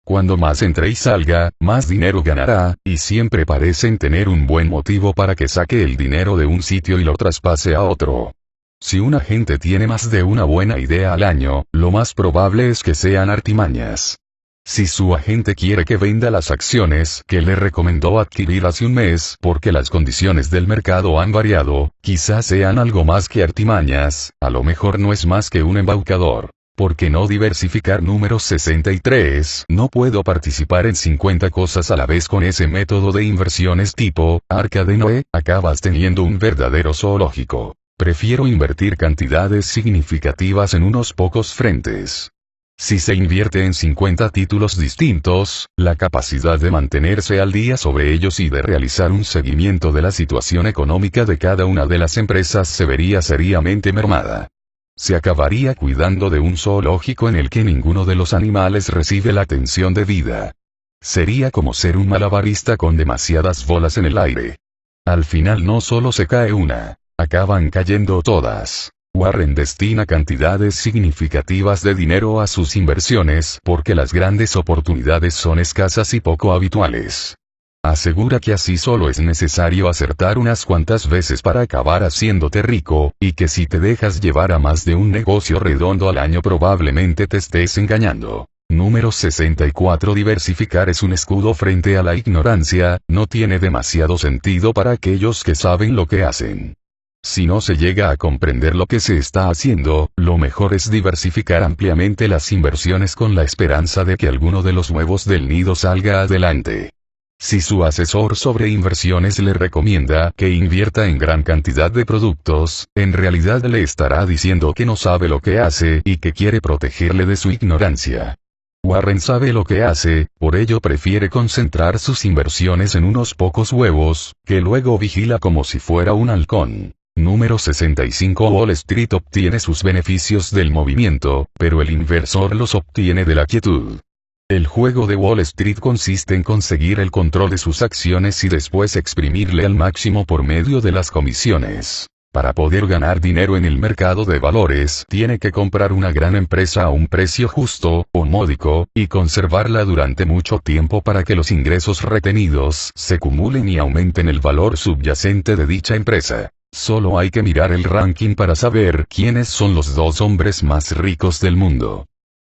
Cuando más entre y salga, más dinero ganará, y siempre parecen tener un buen motivo para que saque el dinero de un sitio y lo traspase a otro. Si un agente tiene más de una buena idea al año, lo más probable es que sean artimañas. Si su agente quiere que venda las acciones que le recomendó adquirir hace un mes porque las condiciones del mercado han variado, quizás sean algo más que artimañas, a lo mejor no es más que un embaucador. ¿Por qué no diversificar? Número 63. No puedo participar en 50 cosas a la vez con ese método de inversiones tipo Arca de Noé, acabas teniendo un verdadero zoológico. Prefiero invertir cantidades significativas en unos pocos frentes. Si se invierte en 50 títulos distintos, la capacidad de mantenerse al día sobre ellos y de realizar un seguimiento de la situación económica de cada una de las empresas se vería seriamente mermada. Se acabaría cuidando de un zoológico en el que ninguno de los animales recibe la atención debida. Sería como ser un malabarista con demasiadas bolas en el aire. Al final no solo se cae una, acaban cayendo todas. Warren destina cantidades significativas de dinero a sus inversiones porque las grandes oportunidades son escasas y poco habituales. Asegura que así solo es necesario acertar unas cuantas veces para acabar haciéndote rico, y que si te dejas llevar a más de un negocio redondo al año probablemente te estés engañando. Número 64. Diversificar es un escudo frente a la ignorancia, no tiene demasiado sentido para aquellos que saben lo que hacen. Si no se llega a comprender lo que se está haciendo, lo mejor es diversificar ampliamente las inversiones con la esperanza de que alguno de los huevos del nido salga adelante. Si su asesor sobre inversiones le recomienda que invierta en gran cantidad de productos, en realidad le estará diciendo que no sabe lo que hace y que quiere protegerle de su ignorancia. Warren sabe lo que hace, por ello prefiere concentrar sus inversiones en unos pocos huevos, que luego vigila como si fuera un halcón. Número 65. Wall Street obtiene sus beneficios del movimiento, pero el inversor los obtiene de la quietud. El juego de Wall Street consiste en conseguir el control de sus acciones y después exprimirle al máximo por medio de las comisiones. Para poder ganar dinero en el mercado de valores, tiene que comprar una gran empresa a un precio justo, o módico, y conservarla durante mucho tiempo para que los ingresos retenidos se acumulen y aumenten el valor subyacente de dicha empresa. Solo hay que mirar el ranking para saber quiénes son los 2 hombres más ricos del mundo.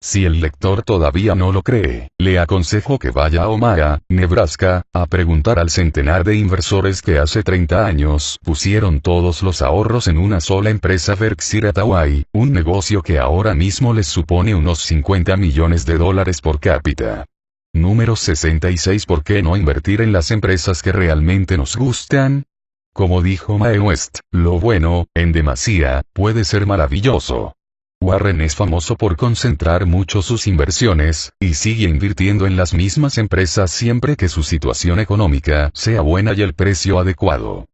Si el lector todavía no lo cree, le aconsejo que vaya a Omaha, Nebraska, a preguntar al centenar de inversores que hace 30 años pusieron todos los ahorros en una sola empresa Berkshire Hathaway, un negocio que ahora mismo les supone unos $50 millones por cápita. Número 66. ¿Por qué no invertir en las empresas que realmente nos gustan? Como dijo Mae West, lo bueno, en demasía, puede ser maravilloso. Warren es famoso por concentrar mucho sus inversiones, y sigue invirtiendo en las mismas empresas siempre que su situación económica sea buena y el precio adecuado.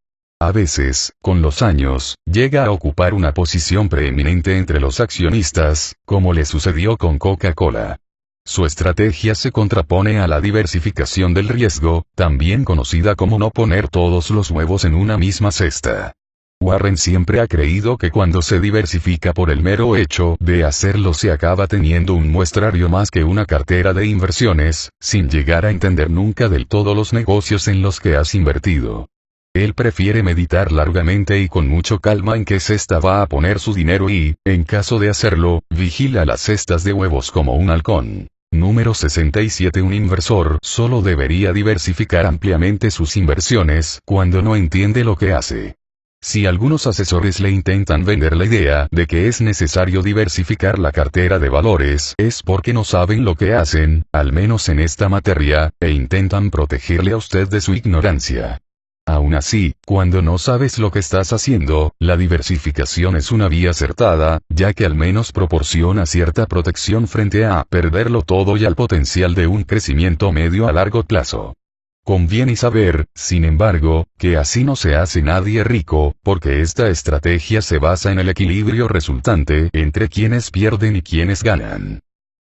A veces, con los años, llega a ocupar una posición preeminente entre los accionistas, como le sucedió con Coca-Cola. Su estrategia se contrapone a la diversificación del riesgo, también conocida como no poner todos los huevos en una misma cesta. Warren siempre ha creído que cuando se diversifica por el mero hecho de hacerlo se acaba teniendo un muestrario más que una cartera de inversiones, sin llegar a entender nunca del todo los negocios en los que has invertido. Él prefiere meditar largamente y con mucho calma en qué cesta va a poner su dinero y, en caso de hacerlo, vigila las cestas de huevos como un halcón. Número 67. Un inversor solo debería diversificar ampliamente sus inversiones cuando no entiende lo que hace. Si algunos asesores le intentan vender la idea de que es necesario diversificar la cartera de valores, es porque no saben lo que hacen, al menos en esta materia, e intentan protegerle a usted de su ignorancia. Aún así, cuando no sabes lo que estás haciendo, la diversificación es una vía acertada, ya que al menos proporciona cierta protección frente a perderlo todo y al potencial de un crecimiento medio a largo plazo. Conviene saber, sin embargo, que así no se hace nadie rico, porque esta estrategia se basa en el equilibrio resultante entre quienes pierden y quienes ganan.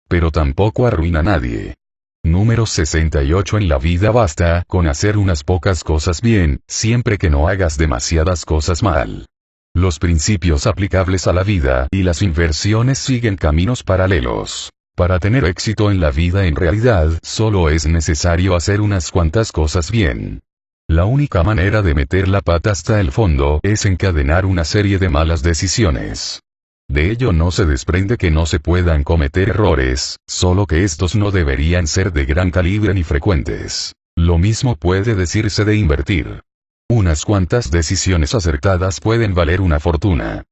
Pero tampoco arruina a nadie. Número 68. En la vida basta con hacer unas pocas cosas bien, siempre que no hagas demasiadas cosas mal. Los principios aplicables a la vida y las inversiones siguen caminos paralelos. Para tener éxito en la vida en realidad solo es necesario hacer unas cuantas cosas bien. La única manera de meter la pata hasta el fondo es encadenar una serie de malas decisiones. De ello no se desprende que no se puedan cometer errores, solo que estos no deberían ser de gran calibre ni frecuentes. Lo mismo puede decirse de invertir. Unas cuantas decisiones acertadas pueden valer una fortuna.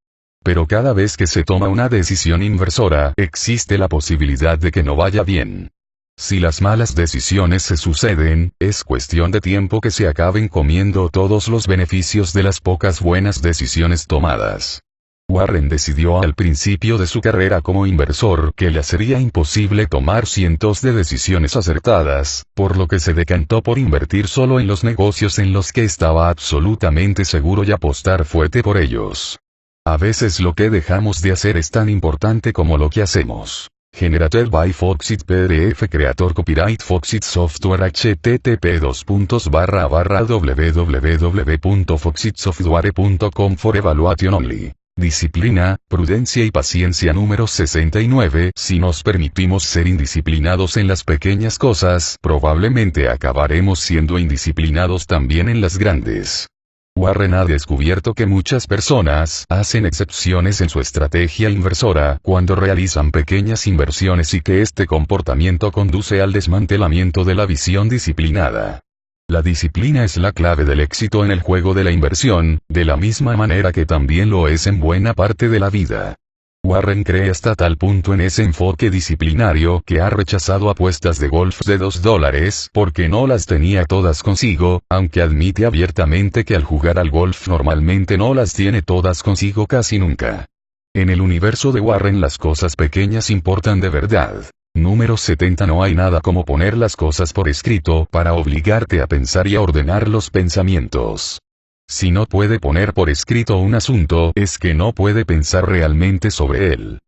Pero cada vez que se toma una decisión inversora, existe la posibilidad de que no vaya bien. Si las malas decisiones se suceden, es cuestión de tiempo que se acaben comiendo todos los beneficios de las pocas buenas decisiones tomadas. Warren decidió al principio de su carrera como inversor que le sería imposible tomar cientos de decisiones acertadas, por lo que se decantó por invertir solo en los negocios en los que estaba absolutamente seguro y apostar fuerte por ellos. A veces lo que dejamos de hacer es tan importante como lo que hacemos. Generated by Foxit PDF Creator Copyright Foxit Software http://www.foxitsoftware.com For Evaluation Only. Disciplina, prudencia y paciencia. Número 69. Si nos permitimos ser indisciplinados en las pequeñas cosas, probablemente acabaremos siendo indisciplinados también en las grandes. Warren ha descubierto que muchas personas hacen excepciones en su estrategia inversora cuando realizan pequeñas inversiones y que este comportamiento conduce al desmantelamiento de la visión disciplinada. La disciplina es la clave del éxito en el juego de la inversión, de la misma manera que también lo es en buena parte de la vida. Warren cree hasta tal punto en ese enfoque disciplinario que ha rechazado apuestas de golf de $2 porque no las tenía todas consigo, aunque admite abiertamente que al jugar al golf normalmente no las tiene todas consigo casi nunca. En el universo de Warren las cosas pequeñas importan de verdad. Número 70. No hay nada como poner las cosas por escrito para obligarte a pensar y a ordenar los pensamientos. Si no puede poner por escrito un asunto, es que no puede pensar realmente sobre él.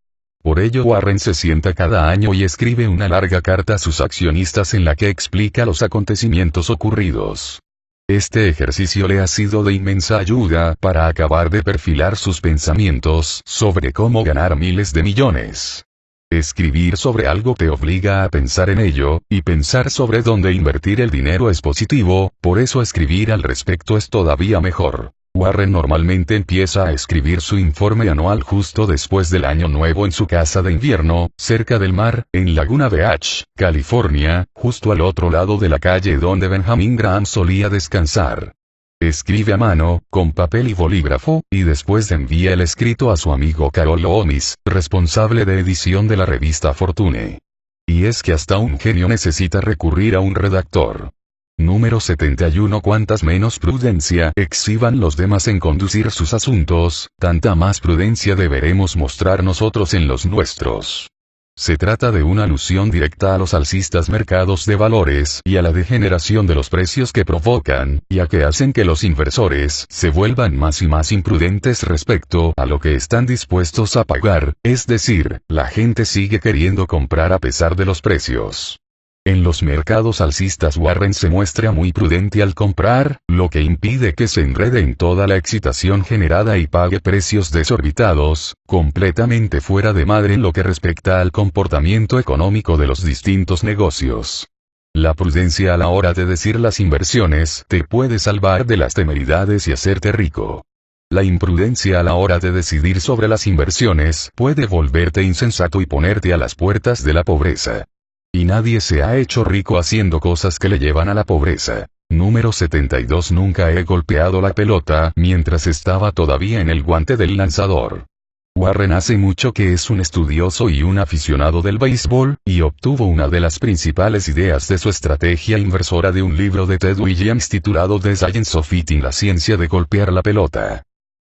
Por ello Warren se sienta cada año y escribe una larga carta a sus accionistas en la que explica los acontecimientos ocurridos. Este ejercicio le ha sido de inmensa ayuda para acabar de perfilar sus pensamientos sobre cómo ganar miles de millones. Escribir sobre algo te obliga a pensar en ello, y pensar sobre dónde invertir el dinero es positivo, por eso escribir al respecto es todavía mejor. Warren normalmente empieza a escribir su informe anual justo después del año nuevo en su casa de invierno, cerca del mar, en Laguna Beach, California, justo al otro lado de la calle donde Benjamin Graham solía descansar. Escribe a mano, con papel y bolígrafo, y después envía el escrito a su amigo Carol Omis, responsable de edición de la revista Fortune. Y es que hasta un genio necesita recurrir a un redactor. Número 71. Cuantas menos prudencia exhiban los demás en conducir sus asuntos, tanta más prudencia deberemos mostrar nosotros en los nuestros. Se trata de una alusión directa a los alcistas mercados de valores y a la degeneración de los precios que provocan, y a que hacen que los inversores se vuelvan más y más imprudentes respecto a lo que están dispuestos a pagar, es decir, la gente sigue queriendo comprar a pesar de los precios. En los mercados alcistas Warren se muestra muy prudente al comprar, lo que impide que se enrede en toda la excitación generada y pague precios desorbitados, completamente fuera de madre en lo que respecta al comportamiento económico de los distintos negocios. La prudencia a la hora de decir las inversiones te puede salvar de las temeridades y hacerte rico. La imprudencia a la hora de decidir sobre las inversiones puede volverte insensato y ponerte a las puertas de la pobreza. Y nadie se ha hecho rico haciendo cosas que le llevan a la pobreza. Número 72. Nunca he golpeado la pelota mientras estaba todavía en el guante del lanzador. Warren hace mucho que es un estudioso y un aficionado del béisbol, y obtuvo una de las principales ideas de su estrategia inversora de un libro de Ted Williams titulado The Science of Hitting, la ciencia de golpear la pelota.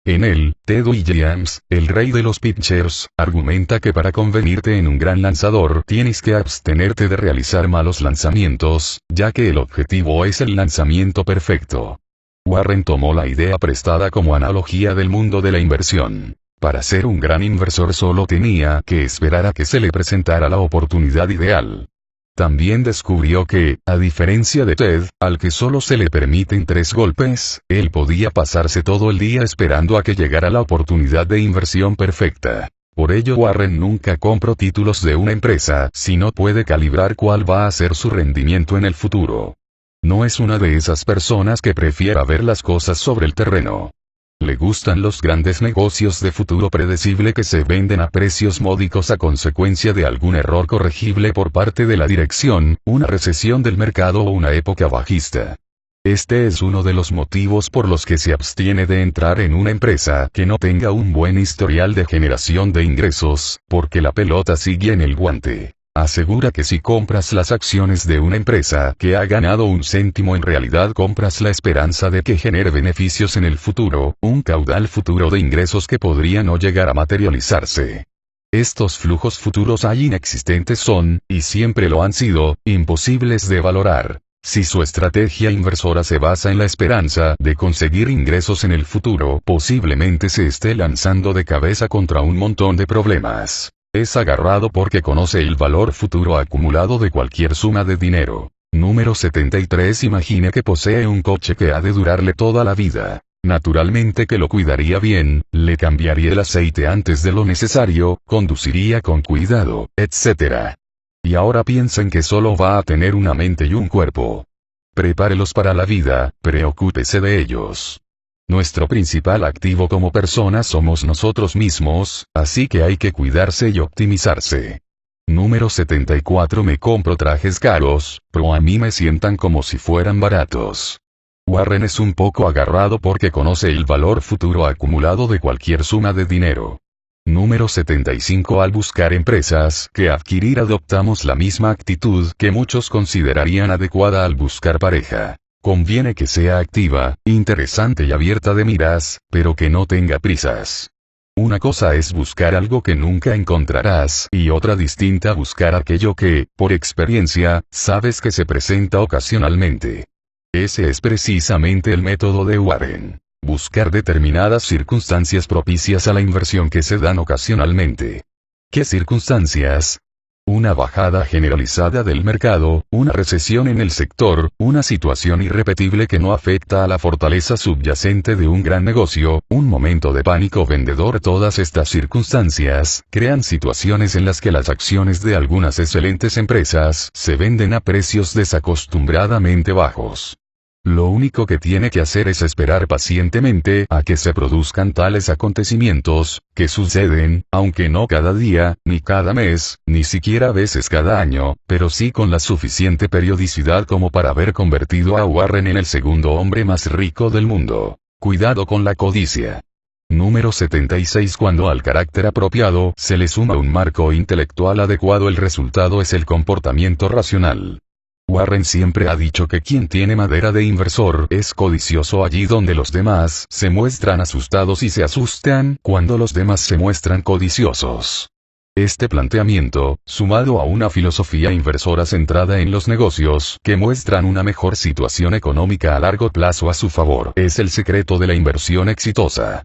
En él, Ted Williams, el rey de los pitchers, argumenta que para convertirte en un gran lanzador tienes que abstenerte de realizar malos lanzamientos, ya que el objetivo es el lanzamiento perfecto. Warren tomó la idea prestada como analogía del mundo de la inversión. Para ser un gran inversor solo tenía que esperar a que se le presentara la oportunidad ideal. También descubrió que, a diferencia de Ted, al que solo se le permiten 3 golpes, él podía pasarse todo el día esperando a que llegara la oportunidad de inversión perfecta. Por ello Warren nunca compró títulos de una empresa si no puede calibrar cuál va a ser su rendimiento en el futuro. No es una de esas personas que prefiera ver las cosas sobre el terreno. Le gustan los grandes negocios de futuro predecible que se venden a precios módicos a consecuencia de algún error corregible por parte de la dirección, una recesión del mercado o una época bajista. Este es uno de los motivos por los que se abstiene de entrar en una empresa que no tenga un buen historial de generación de ingresos, porque la pelota sigue en el guante. Asegura que si compras las acciones de una empresa que ha ganado un céntimo, en realidad compras la esperanza de que genere beneficios en el futuro, un caudal futuro de ingresos que podría no llegar a materializarse. Estos flujos futuros inexistentes son, y siempre lo han sido, imposibles de valorar. Si su estrategia inversora se basa en la esperanza de conseguir ingresos en el futuro, posiblemente se esté lanzando de cabeza contra un montón de problemas. Es agarrado porque conoce el valor futuro acumulado de cualquier suma de dinero. Número 73. Imagine que posee un coche que ha de durarle toda la vida. Naturalmente que lo cuidaría bien, le cambiaría el aceite antes de lo necesario, conduciría con cuidado, etc. Y ahora piensen que solo va a tener una mente y un cuerpo. Prepárelos para la vida, preocúpese de ellos. Nuestro principal activo como personas somos nosotros mismos, así que hay que cuidarse y optimizarse. Número 74. Me compro trajes caros, pero a mí me sientan como si fueran baratos. Warren es un poco agarrado porque conoce el valor futuro acumulado de cualquier suma de dinero. Número 75. Al buscar empresas que adquirir adoptamos la misma actitud que muchos considerarían adecuada al buscar pareja. Conviene que sea activa, interesante y abierta de miras, pero que no tenga prisas. Una cosa es buscar algo que nunca encontrarás, y otra distinta buscar aquello que, por experiencia, sabes que se presenta ocasionalmente. Ese es precisamente el método de Warren. Buscar determinadas circunstancias propicias a la inversión que se dan ocasionalmente. ¿Qué circunstancias? Una bajada generalizada del mercado, una recesión en el sector, una situación irrepetible que no afecta a la fortaleza subyacente de un gran negocio, un momento de pánico vendedor. Todas estas circunstancias crean situaciones en las que las acciones de algunas excelentes empresas se venden a precios desacostumbradamente bajos. Lo único que tiene que hacer es esperar pacientemente a que se produzcan tales acontecimientos, que suceden, aunque no cada día, ni cada mes, ni siquiera a veces cada año, pero sí con la suficiente periodicidad como para haber convertido a Warren en el segundo hombre más rico del mundo. Cuidado con la codicia. Número 76. Cuando al carácter apropiado se le suma un marco intelectual adecuado, el resultado es el comportamiento racional. Warren siempre ha dicho que quien tiene madera de inversor es codicioso allí donde los demás se muestran asustados y se asustan cuando los demás se muestran codiciosos. Este planteamiento, sumado a una filosofía inversora centrada en los negocios que muestran una mejor situación económica a largo plazo a su favor, es el secreto de la inversión exitosa.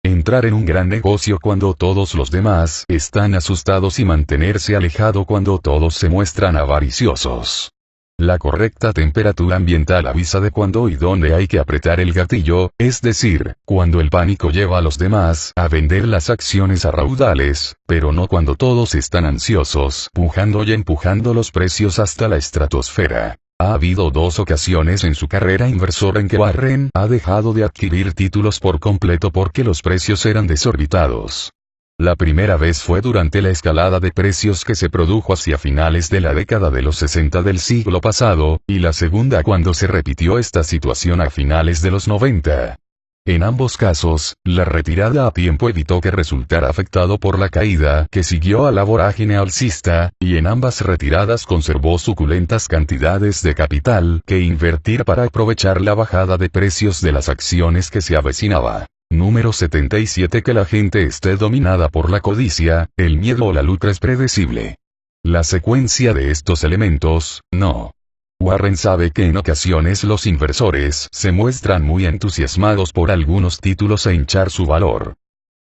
Entrar en un gran negocio cuando todos los demás están asustados y mantenerse alejado cuando todos se muestran avariciosos. La correcta temperatura ambiental avisa de cuándo y dónde hay que apretar el gatillo, es decir, cuando el pánico lleva a los demás a vender las acciones a raudales, pero no cuando todos están ansiosos, pujando y empujando los precios hasta la estratosfera. Ha habido 2 ocasiones en su carrera inversora en que Warren ha dejado de adquirir títulos por completo porque los precios eran desorbitados. La primera vez fue durante la escalada de precios que se produjo hacia finales de la década de los 60 del siglo pasado, y la segunda cuando se repitió esta situación a finales de los 90. En ambos casos, la retirada a tiempo evitó que resultara afectado por la caída que siguió a la vorágine alcista, y en ambas retiradas conservó suculentas cantidades de capital que invertir para aprovechar la bajada de precios de las acciones que se avecinaba. Número 77. Que la gente esté dominada por la codicia, el miedo o la lucra es predecible. La secuencia de estos elementos, no. Warren sabe que en ocasiones los inversores se muestran muy entusiasmados por algunos títulos e hinchar su valor.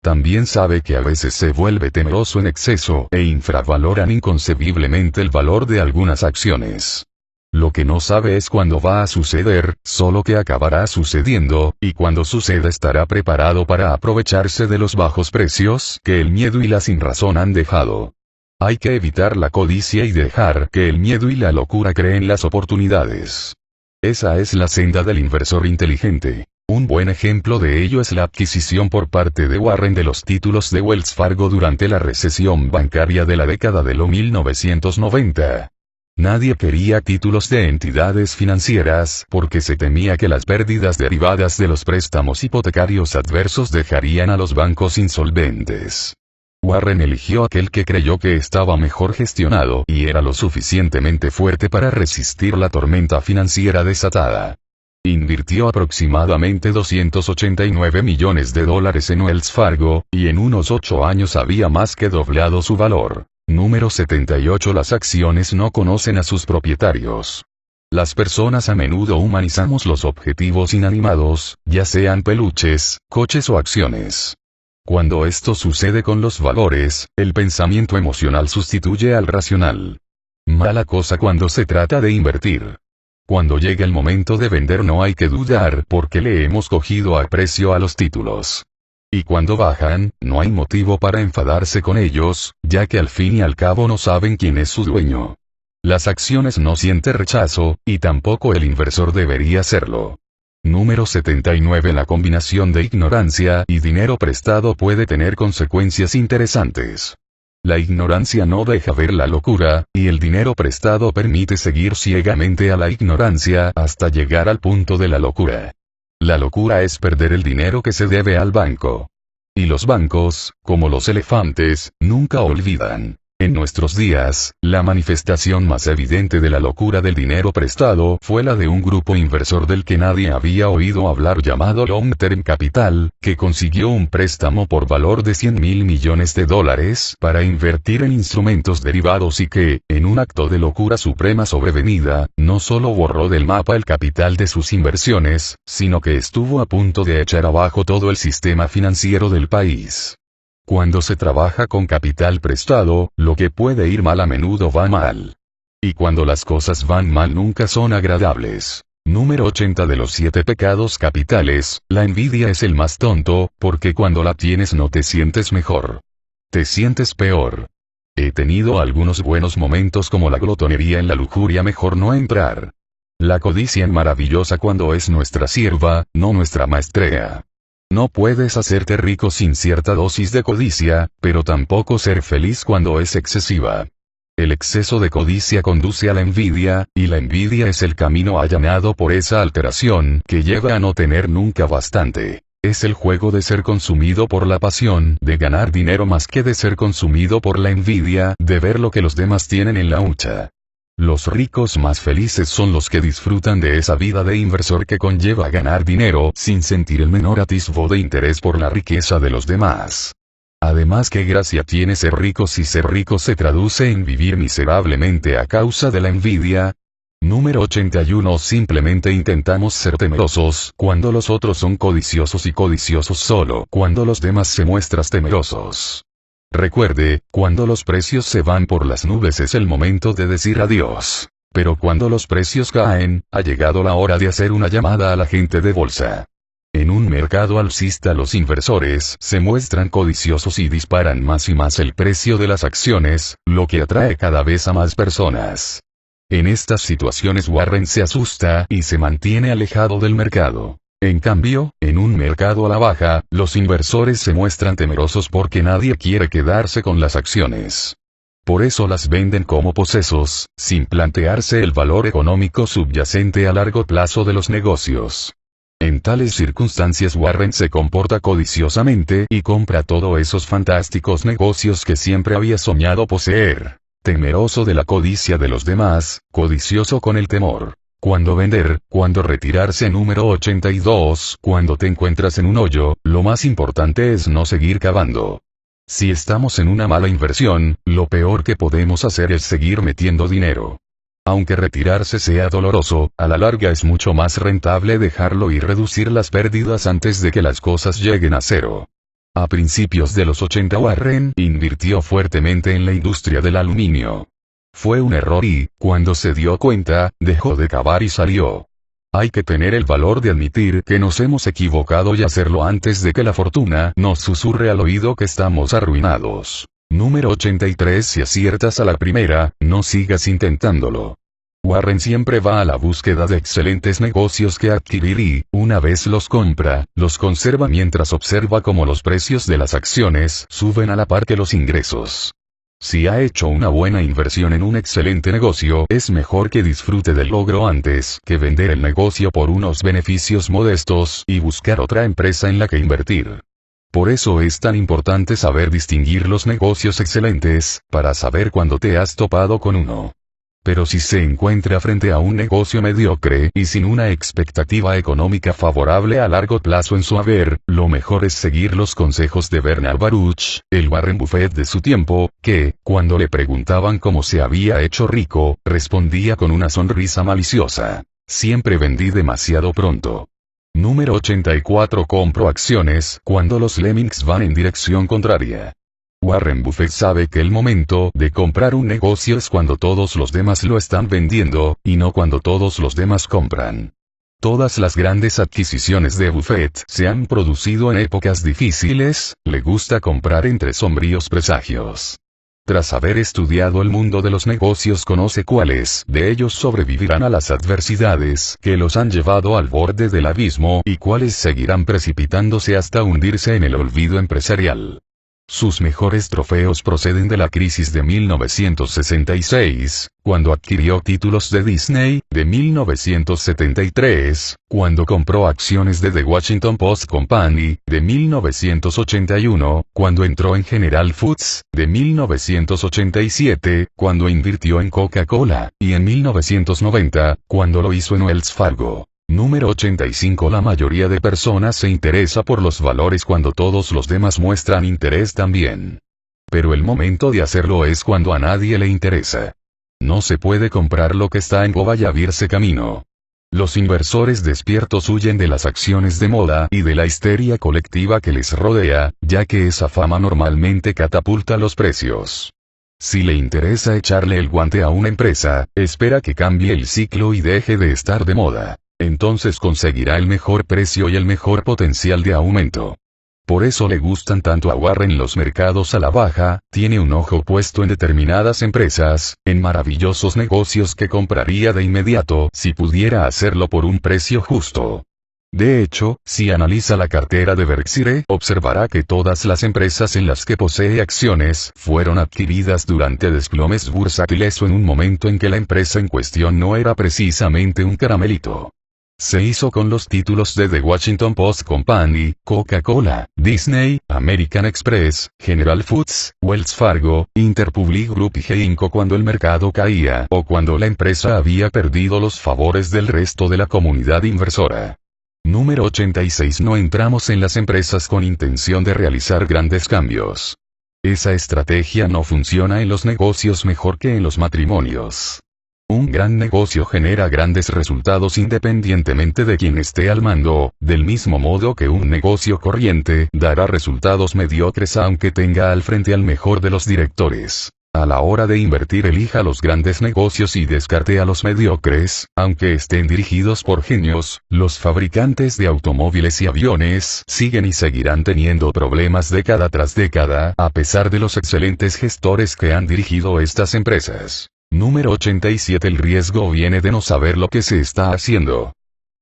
También sabe que a veces se vuelve temeroso en exceso e infravaloran inconcebiblemente el valor de algunas acciones. Lo que no sabe es cuándo va a suceder, solo que acabará sucediendo, y cuando suceda estará preparado para aprovecharse de los bajos precios que el miedo y la sinrazón han dejado. Hay que evitar la codicia y dejar que el miedo y la locura creen las oportunidades. Esa es la senda del inversor inteligente. Un buen ejemplo de ello es la adquisición por parte de Warren de los títulos de Wells Fargo durante la recesión bancaria de la década de los 1990. Nadie quería títulos de entidades financieras porque se temía que las pérdidas derivadas de los préstamos hipotecarios adversos dejarían a los bancos insolventes. Warren eligió aquel que creyó que estaba mejor gestionado y era lo suficientemente fuerte para resistir la tormenta financiera desatada. Invirtió aproximadamente $289 millones en Wells Fargo, y en unos 8 años había más que doblado su valor. Número 78. Las acciones no conocen a sus propietarios. Las personas a menudo humanizamos los objetivos inanimados, ya sean peluches, coches o acciones. Cuando esto sucede con los valores, el pensamiento emocional sustituye al racional. Mala cosa cuando se trata de invertir. Cuando llega el momento de vender no hay que dudar porque le hemos cogido a precio a los títulos. Y cuando bajan, no hay motivo para enfadarse con ellos, ya que al fin y al cabo no saben quién es su dueño. Las acciones no sienten rechazo, y tampoco el inversor debería hacerlo. Número 79. La combinación de ignorancia y dinero prestado puede tener consecuencias interesantes. La ignorancia no deja ver la locura, y el dinero prestado permite seguir ciegamente a la ignorancia hasta llegar al punto de la locura. La locura es perder el dinero que se debe al banco. Y los bancos, como los elefantes, nunca olvidan. En nuestros días, la manifestación más evidente de la locura del dinero prestado fue la de un grupo inversor del que nadie había oído hablar llamado Long Term Capital, que consiguió un préstamo por valor de $100.000 millones para invertir en instrumentos derivados y que, en un acto de locura suprema sobrevenida, no solo borró del mapa el capital de sus inversiones, sino que estuvo a punto de echar abajo todo el sistema financiero del país. Cuando se trabaja con capital prestado, lo que puede ir mal a menudo va mal. Y cuando las cosas van mal nunca son agradables. Número 80. De los 7 pecados capitales, la envidia es el más tonto, porque cuando la tienes no te sientes mejor. Te sientes peor. He tenido algunos buenos momentos como la glotonería en la lujuria, mejor no entrar. La codicia es maravillosa cuando es nuestra sierva, no nuestra maestrea. No puedes hacerte rico sin cierta dosis de codicia, pero tampoco ser feliz cuando es excesiva. El exceso de codicia conduce a la envidia, y la envidia es el camino allanado por esa alteración que lleva a no tener nunca bastante. Es el juego de ser consumido por la pasión de ganar dinero más que de ser consumido por la envidia de ver lo que los demás tienen en la hucha. Los ricos más felices son los que disfrutan de esa vida de inversor que conlleva ganar dinero sin sentir el menor atisbo de interés por la riqueza de los demás. Además, qué gracia tiene ser rico si ser rico se traduce en vivir miserablemente a causa de la envidia. Número 81. Simplemente intentamos ser temerosos cuando los otros son codiciosos y codiciosos solo cuando los demás se muestran temerosos. Recuerde, cuando los precios se van por las nubes es el momento de decir adiós. Pero cuando los precios caen, ha llegado la hora de hacer una llamada a la gente de bolsa. En un mercado alcista los inversores se muestran codiciosos y disparan más y más el precio de las acciones, lo que atrae cada vez a más personas. En estas situaciones Warren se asusta y se mantiene alejado del mercado. En cambio, en un mercado a la baja, los inversores se muestran temerosos porque nadie quiere quedarse con las acciones. Por eso las venden como posesos, sin plantearse el valor económico subyacente a largo plazo de los negocios. En tales circunstancias Warren se comporta codiciosamente y compra todos esos fantásticos negocios que siempre había soñado poseer. Temeroso de la codicia de los demás, codicioso con el temor. Cuándo vender, cuándo retirarse. Número 82. Cuando te encuentras en un hoyo, lo más importante es no seguir cavando. Si estamos en una mala inversión, lo peor que podemos hacer es seguir metiendo dinero. Aunque retirarse sea doloroso, a la larga es mucho más rentable dejarlo y reducir las pérdidas antes de que las cosas lleguen a cero. A principios de los 80 Warren invirtió fuertemente en la industria del aluminio. Fue un error y, cuando se dio cuenta, dejó de cavar y salió. Hay que tener el valor de admitir que nos hemos equivocado y hacerlo antes de que la fortuna nos susurre al oído que estamos arruinados. Número 83. Si aciertas a la primera, no sigas intentándolo. Warren siempre va a la búsqueda de excelentes negocios que adquirir y, una vez los compra, los conserva mientras observa cómo los precios de las acciones suben a la par que los ingresos. Si ha hecho una buena inversión en un excelente negocio, es mejor que disfrute del logro antes que vender el negocio por unos beneficios modestos y buscar otra empresa en la que invertir. Por eso es tan importante saber distinguir los negocios excelentes, para saber cuándo te has topado con uno. Pero si se encuentra frente a un negocio mediocre y sin una expectativa económica favorable a largo plazo en su haber, lo mejor es seguir los consejos de Bernard Baruch, el Warren Buffett de su tiempo, que, cuando le preguntaban cómo se había hecho rico, respondía con una sonrisa maliciosa: siempre vendí demasiado pronto. Número 84. Compro acciones cuando los lemmings van en dirección contraria. Warren Buffett sabe que el momento de comprar un negocio es cuando todos los demás lo están vendiendo, y no cuando todos los demás compran. Todas las grandes adquisiciones de Buffett se han producido en épocas difíciles. Le gusta comprar entre sombríos presagios. Tras haber estudiado el mundo de los negocios, conoce cuáles de ellos sobrevivirán a las adversidades que los han llevado al borde del abismo y cuáles seguirán precipitándose hasta hundirse en el olvido empresarial. Sus mejores trofeos proceden de la crisis de 1966, cuando adquirió títulos de Disney, de 1973, cuando compró acciones de The Washington Post Company, de 1981, cuando entró en General Foods, de 1987, cuando invirtió en Coca-Cola, y en 1990, cuando lo hizo en Wells Fargo. Número 85. La mayoría de personas se interesa por los valores cuando todos los demás muestran interés también. Pero el momento de hacerlo es cuando a nadie le interesa. No se puede comprar lo que está en boga y abrirse camino. Los inversores despiertos huyen de las acciones de moda y de la histeria colectiva que les rodea, ya que esa fama normalmente catapulta los precios. Si le interesa echarle el guante a una empresa, espera que cambie el ciclo y deje de estar de moda. Entonces conseguirá el mejor precio y el mejor potencial de aumento. Por eso le gustan tanto a Warren los mercados a la baja. Tiene un ojo puesto en determinadas empresas, en maravillosos negocios que compraría de inmediato si pudiera hacerlo por un precio justo. De hecho, si analiza la cartera de Berkshire, observará que todas las empresas en las que posee acciones fueron adquiridas durante desplomes bursátiles o en un momento en que la empresa en cuestión no era precisamente un caramelito. Se hizo con los títulos de The Washington Post Company, Coca-Cola, Disney, American Express, General Foods, Wells Fargo, Interpublic Group y Heinco cuando el mercado caía o cuando la empresa había perdido los favores del resto de la comunidad inversora. Número 86. No entramos en las empresas con intención de realizar grandes cambios. Esa estrategia no funciona en los negocios mejor que en los matrimonios. Un gran negocio genera grandes resultados independientemente de quien esté al mando, del mismo modo que un negocio corriente dará resultados mediocres aunque tenga al frente al mejor de los directores. A la hora de invertir, elija los grandes negocios y descarte a los mediocres, aunque estén dirigidos por genios. Los fabricantes de automóviles y aviones siguen y seguirán teniendo problemas década tras década, a pesar de los excelentes gestores que han dirigido estas empresas. Número 87. El riesgo viene de no saber lo que se está haciendo.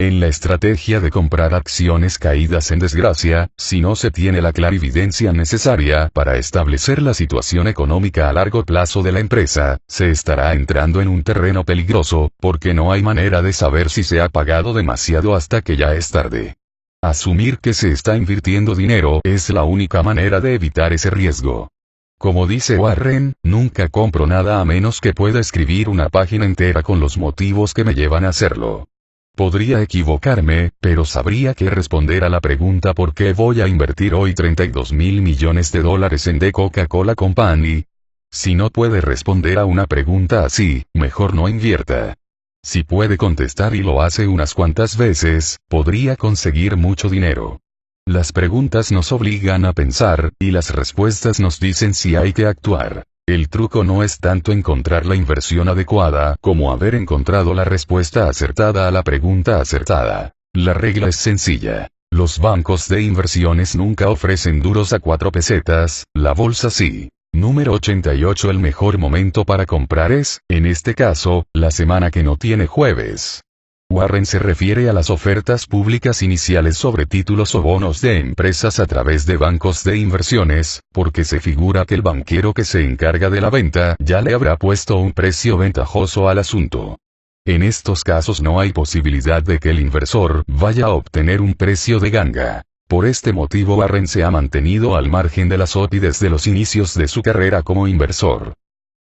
En la estrategia de comprar acciones caídas en desgracia, si no se tiene la clarividencia necesaria para establecer la situación económica a largo plazo de la empresa, se estará entrando en un terreno peligroso, porque no hay manera de saber si se ha pagado demasiado hasta que ya es tarde. Asumir que se está invirtiendo dinero es la única manera de evitar ese riesgo. Como dice Warren, nunca compro nada a menos que pueda escribir una página entera con los motivos que me llevan a hacerlo. Podría equivocarme, pero sabría que responder a la pregunta ¿por qué voy a invertir hoy $32.000 millones en The Coca-Cola Company? Si no puede responder a una pregunta así, mejor no invierta. Si puede contestar y lo hace unas cuantas veces, podría conseguir mucho dinero. Las preguntas nos obligan a pensar, y las respuestas nos dicen si hay que actuar. El truco no es tanto encontrar la inversión adecuada, como haber encontrado la respuesta acertada a la pregunta acertada. La regla es sencilla. Los bancos de inversiones nunca ofrecen duros a 4 pesetas, la bolsa sí. Número 88. El mejor momento para comprar es, en este caso, la semana que no tiene jueves. Warren se refiere a las ofertas públicas iniciales sobre títulos o bonos de empresas a través de bancos de inversiones, porque se figura que el banquero que se encarga de la venta ya le habrá puesto un precio ventajoso al asunto. En estos casos no hay posibilidad de que el inversor vaya a obtener un precio de ganga. Por este motivo Warren se ha mantenido al margen de la SOP desde los inicios de su carrera como inversor.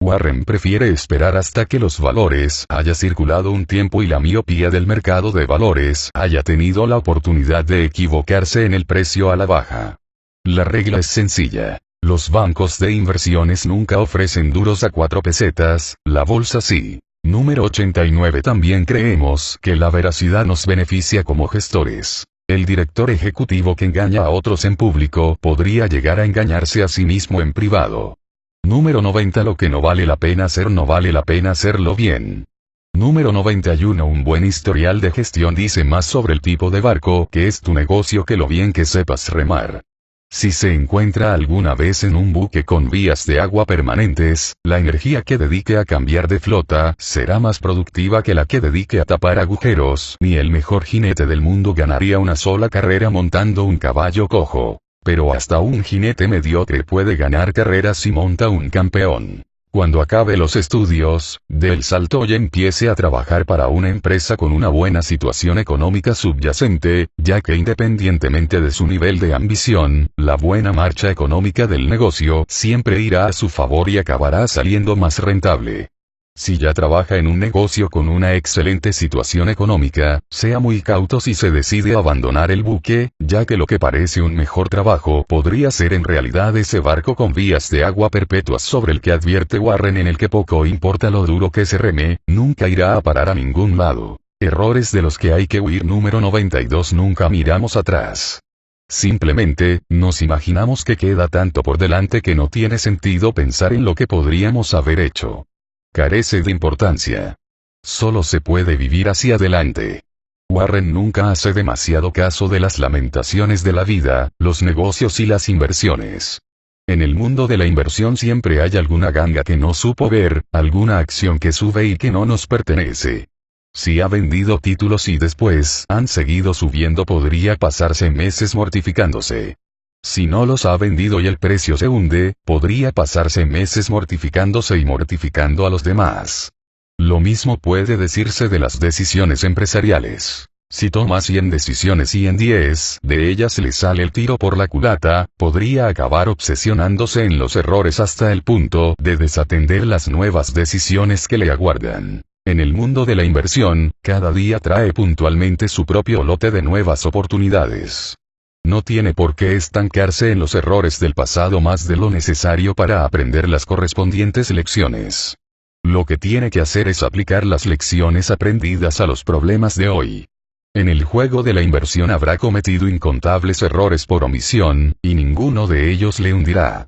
Warren prefiere esperar hasta que los valores haya circulado un tiempo y la miopía del mercado de valores haya tenido la oportunidad de equivocarse en el precio a la baja. La regla es sencilla. Los bancos de inversiones nunca ofrecen duros a 4 pesetas, la bolsa sí. Número 89. También creemos que la veracidad nos beneficia como gestores. El director ejecutivo que engaña a otros en público podría llegar a engañarse a sí mismo en privado. Número 90. Lo que no vale la pena hacer no vale la pena hacerlo bien. Número 91. Un buen historial de gestión dice más sobre el tipo de barco que es tu negocio que lo bien que sepas remar. Si se encuentra alguna vez en un buque con vías de agua permanentes, la energía que dedique a cambiar de flota será más productiva que la que dedique a tapar agujeros. Ni el mejor jinete del mundo ganaría una sola carrera montando un caballo cojo. Pero hasta un jinete mediocre puede ganar carreras si monta un campeón. Cuando acabe los estudios, dé el salto y empiece a trabajar para una empresa con una buena situación económica subyacente, ya que independientemente de su nivel de ambición, la buena marcha económica del negocio siempre irá a su favor y acabará saliendo más rentable. Si ya trabaja en un negocio con una excelente situación económica, sea muy cauto si se decide abandonar el buque, ya que lo que parece un mejor trabajo podría ser en realidad ese barco con vías de agua perpetuas sobre el que advierte Warren, en el que poco importa lo duro que se reme, nunca irá a parar a ningún lado. Errores de los que hay que huir. Número 92. Nunca miramos atrás. Simplemente, nos imaginamos que queda tanto por delante que no tiene sentido pensar en lo que podríamos haber hecho. Carece de importancia. Solo se puede vivir hacia adelante. Warren nunca hace demasiado caso de las lamentaciones de la vida, los negocios y las inversiones. En el mundo de la inversión siempre hay alguna ganga que no supo ver, alguna acción que sube y que no nos pertenece. Si ha vendido títulos y después han seguido subiendo, podría pasarse meses mortificándose. Si no los ha vendido y el precio se hunde, podría pasarse meses mortificándose y mortificando a los demás. Lo mismo puede decirse de las decisiones empresariales. Si toma 100 decisiones y en 10 de ellas le sale el tiro por la culata, podría acabar obsesionándose en los errores hasta el punto de desatender las nuevas decisiones que le aguardan. En el mundo de la inversión, cada día trae puntualmente su propio lote de nuevas oportunidades. No tiene por qué estancarse en los errores del pasado más de lo necesario para aprender las correspondientes lecciones. Lo que tiene que hacer es aplicar las lecciones aprendidas a los problemas de hoy. En el juego de la inversión habrá cometido incontables errores por omisión, y ninguno de ellos le hundirá.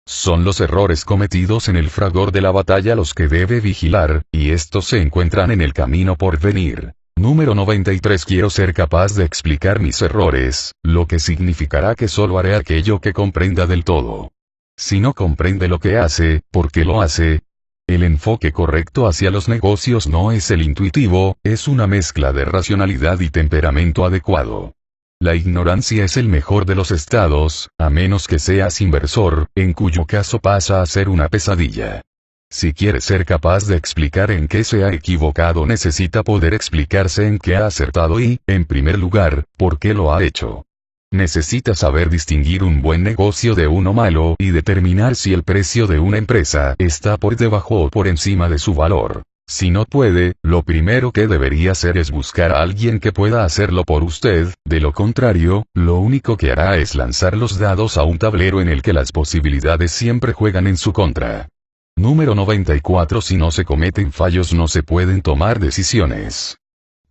Son los errores cometidos en el fragor de la batalla los que debe vigilar, y estos se encuentran en el camino por venir. Número 93. Quiero ser capaz de explicar mis errores, lo que significará que solo haré aquello que comprenda del todo. Si no comprende lo que hace, ¿por qué lo hace? El enfoque correcto hacia los negocios no es el intuitivo, es una mezcla de racionalidad y temperamento adecuado. La ignorancia es el mejor de los estados, a menos que seas inversor, en cuyo caso pasa a ser una pesadilla. Si quiere ser capaz de explicar en qué se ha equivocado, necesita poder explicarse en qué ha acertado y, en primer lugar, por qué lo ha hecho. Necesita saber distinguir un buen negocio de uno malo y determinar si el precio de una empresa está por debajo o por encima de su valor. Si no puede, lo primero que debería hacer es buscar a alguien que pueda hacerlo por usted, de lo contrario, lo único que hará es lanzar los dados a un tablero en el que las posibilidades siempre juegan en su contra. Número 94. Si no se cometen fallos no se pueden tomar decisiones.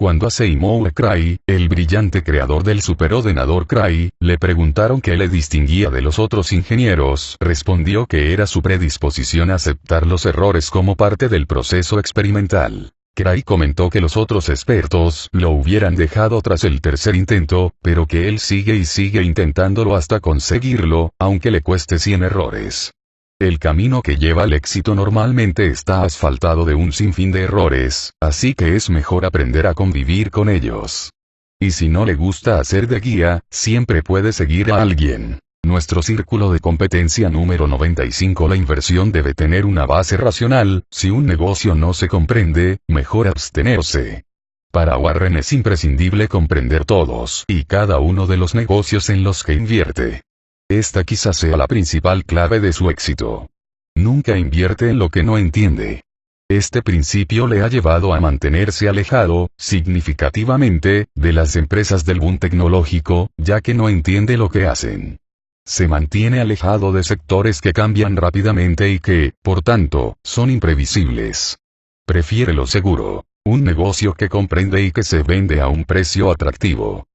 Cuando a Seymour Cray, el brillante creador del superordenador Cray, le preguntaron qué le distinguía de los otros ingenieros, respondió que era su predisposición a aceptar los errores como parte del proceso experimental. Cray comentó que los otros expertos lo hubieran dejado tras el tercer intento, pero que él sigue y sigue intentándolo hasta conseguirlo, aunque le cueste 100 errores. El camino que lleva al éxito normalmente está asfaltado de un sinfín de errores, así que es mejor aprender a convivir con ellos. Y si no le gusta hacer de guía, siempre puede seguir a alguien. Nuestro círculo de competencia número 95. La inversión debe tener una base racional. Si un negocio no se comprende, mejor abstenerse. Para Warren es imprescindible comprender todos y cada uno de los negocios en los que invierte. Esta quizás sea la principal clave de su éxito. Nunca invierte en lo que no entiende. Este principio le ha llevado a mantenerse alejado, significativamente, de las empresas del boom tecnológico, ya que no entiende lo que hacen. Se mantiene alejado de sectores que cambian rápidamente y que, por tanto, son imprevisibles. Prefiere lo seguro, un negocio que comprende y que se vende a un precio atractivo.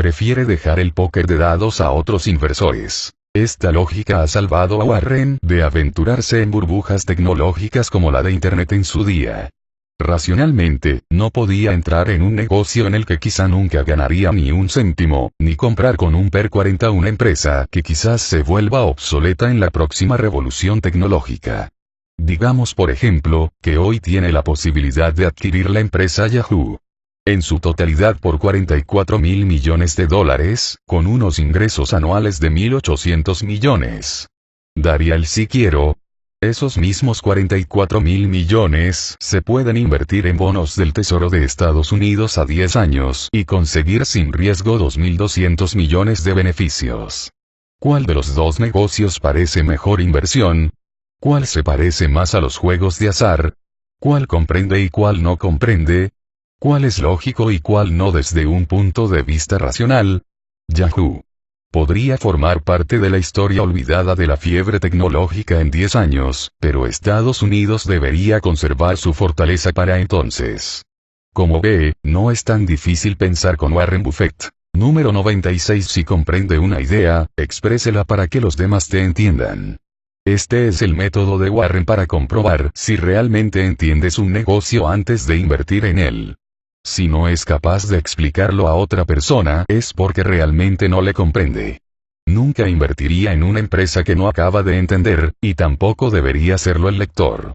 Prefiere dejar el póker de dados a otros inversores. Esta lógica ha salvado a Warren de aventurarse en burbujas tecnológicas como la de Internet en su día. Racionalmente, no podía entrar en un negocio en el que quizá nunca ganaría ni un céntimo, ni comprar con un PER 40 una empresa que quizás se vuelva obsoleta en la próxima revolución tecnológica. Digamos por ejemplo, que hoy tiene la posibilidad de adquirir la empresa Yahoo en su totalidad por $44.000 millones, con unos ingresos anuales de 1.800 millones. Daría el si quiero. Esos mismos $44.000 millones se pueden invertir en bonos del Tesoro de Estados Unidos a 10 años y conseguir sin riesgo 2.200 millones de beneficios. ¿Cuál de los dos negocios parece mejor inversión? ¿Cuál se parece más a los juegos de azar? ¿Cuál comprende y cuál no comprende? ¿Cuál es lógico y cuál no desde un punto de vista racional? Yahoo podría formar parte de la historia olvidada de la fiebre tecnológica en 10 años, pero Estados Unidos debería conservar su fortaleza para entonces. Como ve, no es tan difícil pensar con Warren Buffett. Número 96. Si comprende una idea, exprésela para que los demás te entiendan. Este es el método de Warren para comprobar si realmente entiendes un negocio antes de invertir en él. Si no es capaz de explicarlo a otra persona, es porque realmente no le comprende. Nunca invertiría en una empresa que no acaba de entender, y tampoco debería hacerlo el lector.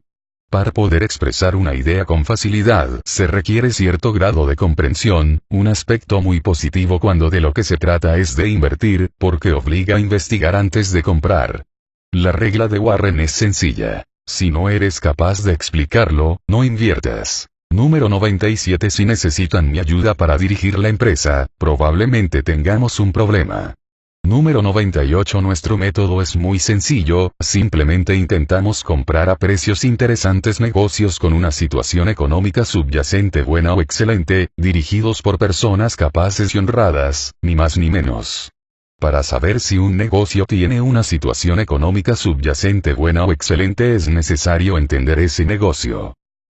Para poder expresar una idea con facilidad, se requiere cierto grado de comprensión, un aspecto muy positivo cuando de lo que se trata es de invertir, porque obliga a investigar antes de comprar. La regla de Warren es sencilla. Si no eres capaz de explicarlo, no inviertas. Número 97. Si necesitan mi ayuda para dirigir la empresa, probablemente tengamos un problema. Número 98. Nuestro método es muy sencillo, simplemente intentamos comprar a precios interesantes negocios con una situación económica subyacente buena o excelente, dirigidos por personas capaces y honradas, ni más ni menos. Para saber si un negocio tiene una situación económica subyacente buena o excelente es necesario entender ese negocio.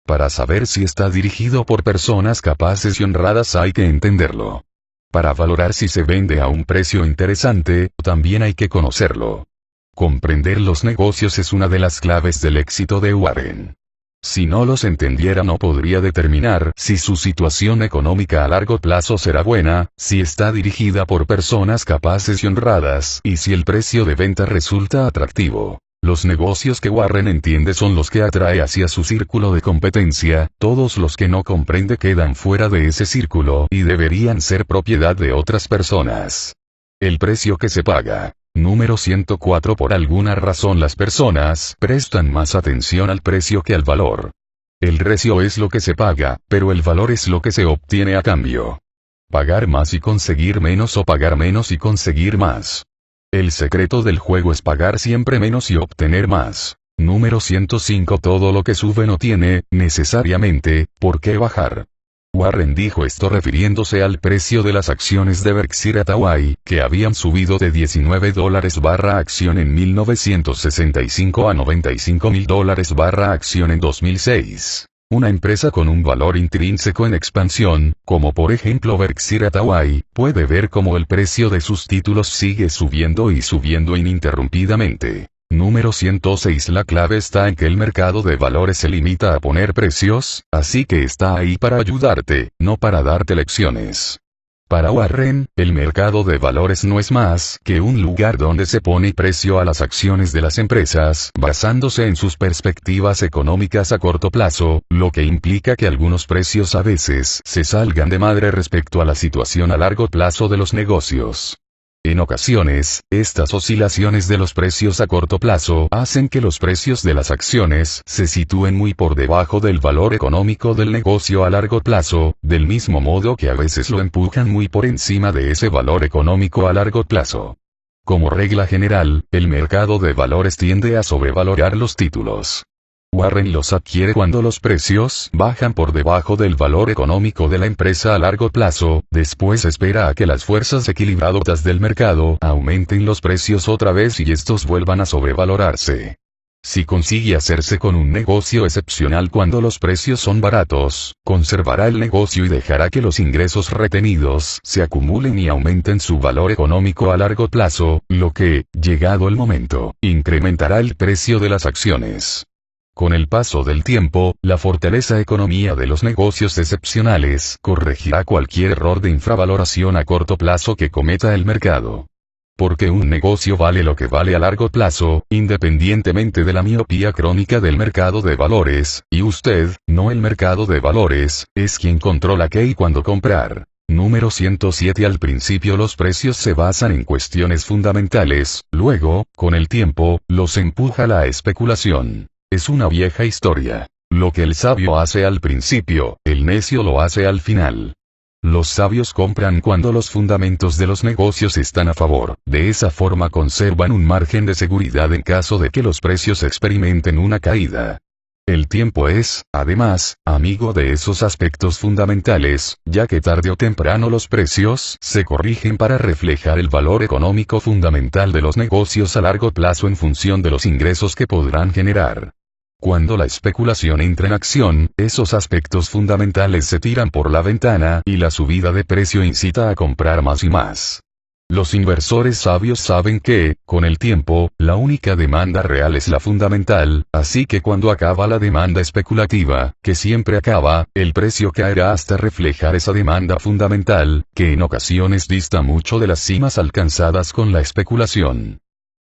Para saber si está dirigido por personas capaces y honradas hay que entenderlo. Para valorar si se vende a un precio interesante, también hay que conocerlo. Comprender los negocios es una de las claves del éxito de Warren. Si no los entendiera no podría determinar si su situación económica a largo plazo será buena, si está dirigida por personas capaces y honradas, y si el precio de venta resulta atractivo. Los negocios que Warren entiende son los que atrae hacia su círculo de competencia, todos los que no comprende quedan fuera de ese círculo y deberían ser propiedad de otras personas. El precio que se paga. Número 104. Por alguna razón las personas prestan más atención al precio que al valor. El precio es lo que se paga, pero el valor es lo que se obtiene a cambio. Pagar más y conseguir menos o pagar menos y conseguir más. El secreto del juego es pagar siempre menos y obtener más. Número 105. Todo lo que sube no tiene, necesariamente, por qué bajar. Warren dijo esto refiriéndose al precio de las acciones de Berkshire Hathaway, que habían subido de $19 barra acción en 1965 a $95,000 barra acción en 2006. Una empresa con un valor intrínseco en expansión, como por ejemplo Berkshire Hathaway, puede ver cómo el precio de sus títulos sigue subiendo y subiendo ininterrumpidamente. Número 106. La clave está en que el mercado de valores se limita a poner precios, así que está ahí para ayudarte, no para darte lecciones. Para Warren, el mercado de valores no es más que un lugar donde se pone precio a las acciones de las empresas, basándose en sus perspectivas económicas a corto plazo, lo que implica que algunos precios a veces se salgan de madre respecto a la situación a largo plazo de los negocios. En ocasiones, estas oscilaciones de los precios a corto plazo hacen que los precios de las acciones se sitúen muy por debajo del valor económico del negocio a largo plazo, del mismo modo que a veces lo empujan muy por encima de ese valor económico a largo plazo. Como regla general, el mercado de valores tiende a sobrevalorar los títulos. Warren los adquiere cuando los precios bajan por debajo del valor económico de la empresa a largo plazo, después espera a que las fuerzas equilibradoras del mercado aumenten los precios otra vez y estos vuelvan a sobrevalorarse. Si consigue hacerse con un negocio excepcional cuando los precios son baratos, conservará el negocio y dejará que los ingresos retenidos se acumulen y aumenten su valor económico a largo plazo, lo que, llegado el momento, incrementará el precio de las acciones. Con el paso del tiempo, la fortaleza economía de los negocios excepcionales corregirá cualquier error de infravaloración a corto plazo que cometa el mercado. Porque un negocio vale lo que vale a largo plazo, independientemente de la miopía crónica del mercado de valores, y usted, no el mercado de valores, es quien controla qué y cuándo comprar. Número 107. Al principio los precios se basan en cuestiones fundamentales, luego, con el tiempo, los empuja la especulación. Es una vieja historia. Lo que el sabio hace al principio, el necio lo hace al final. Los sabios compran cuando los fundamentos de los negocios están a favor, de esa forma conservan un margen de seguridad en caso de que los precios experimenten una caída. El tiempo es, además, amigo de esos aspectos fundamentales, ya que tarde o temprano los precios se corrigen para reflejar el valor económico fundamental de los negocios a largo plazo en función de los ingresos que podrán generar. Cuando la especulación entra en acción, esos aspectos fundamentales se tiran por la ventana y la subida de precio incita a comprar más y más. Los inversores sabios saben que, con el tiempo, la única demanda real es la fundamental, así que cuando acaba la demanda especulativa, que siempre acaba, el precio caerá hasta reflejar esa demanda fundamental, que en ocasiones dista mucho de las cimas alcanzadas con la especulación.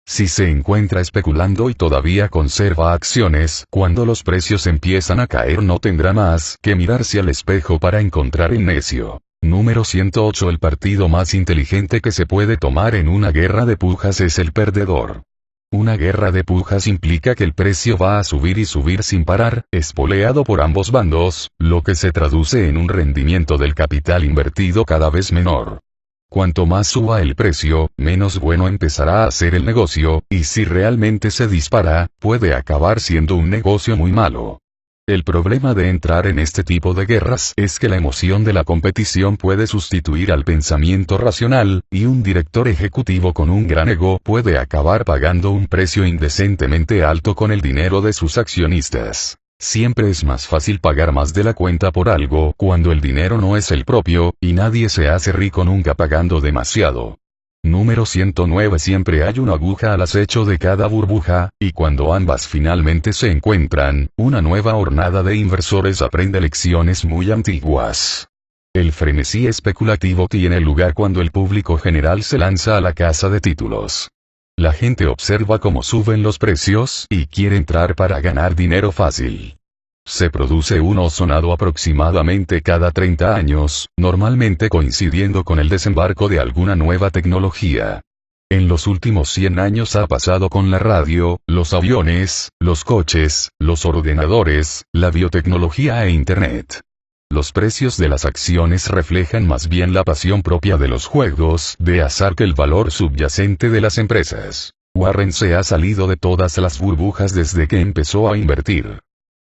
Si se encuentra especulando y todavía conserva acciones, cuando los precios empiezan a caer no tendrá más que mirarse al espejo para encontrar el necio. Número 108. El partido más inteligente que se puede tomar en una guerra de pujas es el perdedor. Una guerra de pujas implica que el precio va a subir y subir sin parar, espoleado por ambos bandos, lo que se traduce en un rendimiento del capital invertido cada vez menor. Cuanto más suba el precio, menos bueno empezará a ser el negocio, y si realmente se dispara, puede acabar siendo un negocio muy malo. El problema de entrar en este tipo de guerras es que la emoción de la competición puede sustituir al pensamiento racional, y un director ejecutivo con un gran ego puede acabar pagando un precio indecentemente alto con el dinero de sus accionistas. Siempre es más fácil pagar más de la cuenta por algo cuando el dinero no es el propio, y nadie se hace rico nunca pagando demasiado. Número 109. Siempre hay una aguja al acecho de cada burbuja, y cuando ambas finalmente se encuentran, una nueva hornada de inversores aprende lecciones muy antiguas. El frenesí especulativo tiene lugar cuando el público general se lanza a la casa de títulos. La gente observa cómo suben los precios y quiere entrar para ganar dinero fácil. Se produce un ozonado aproximadamente cada 30 años, normalmente coincidiendo con el desembarco de alguna nueva tecnología. En los últimos 100 años ha pasado con la radio, los aviones, los coches, los ordenadores, la biotecnología e Internet. Los precios de las acciones reflejan más bien la pasión propia de los juegos de azar que el valor subyacente de las empresas. Warren se ha salido de todas las burbujas desde que empezó a invertir.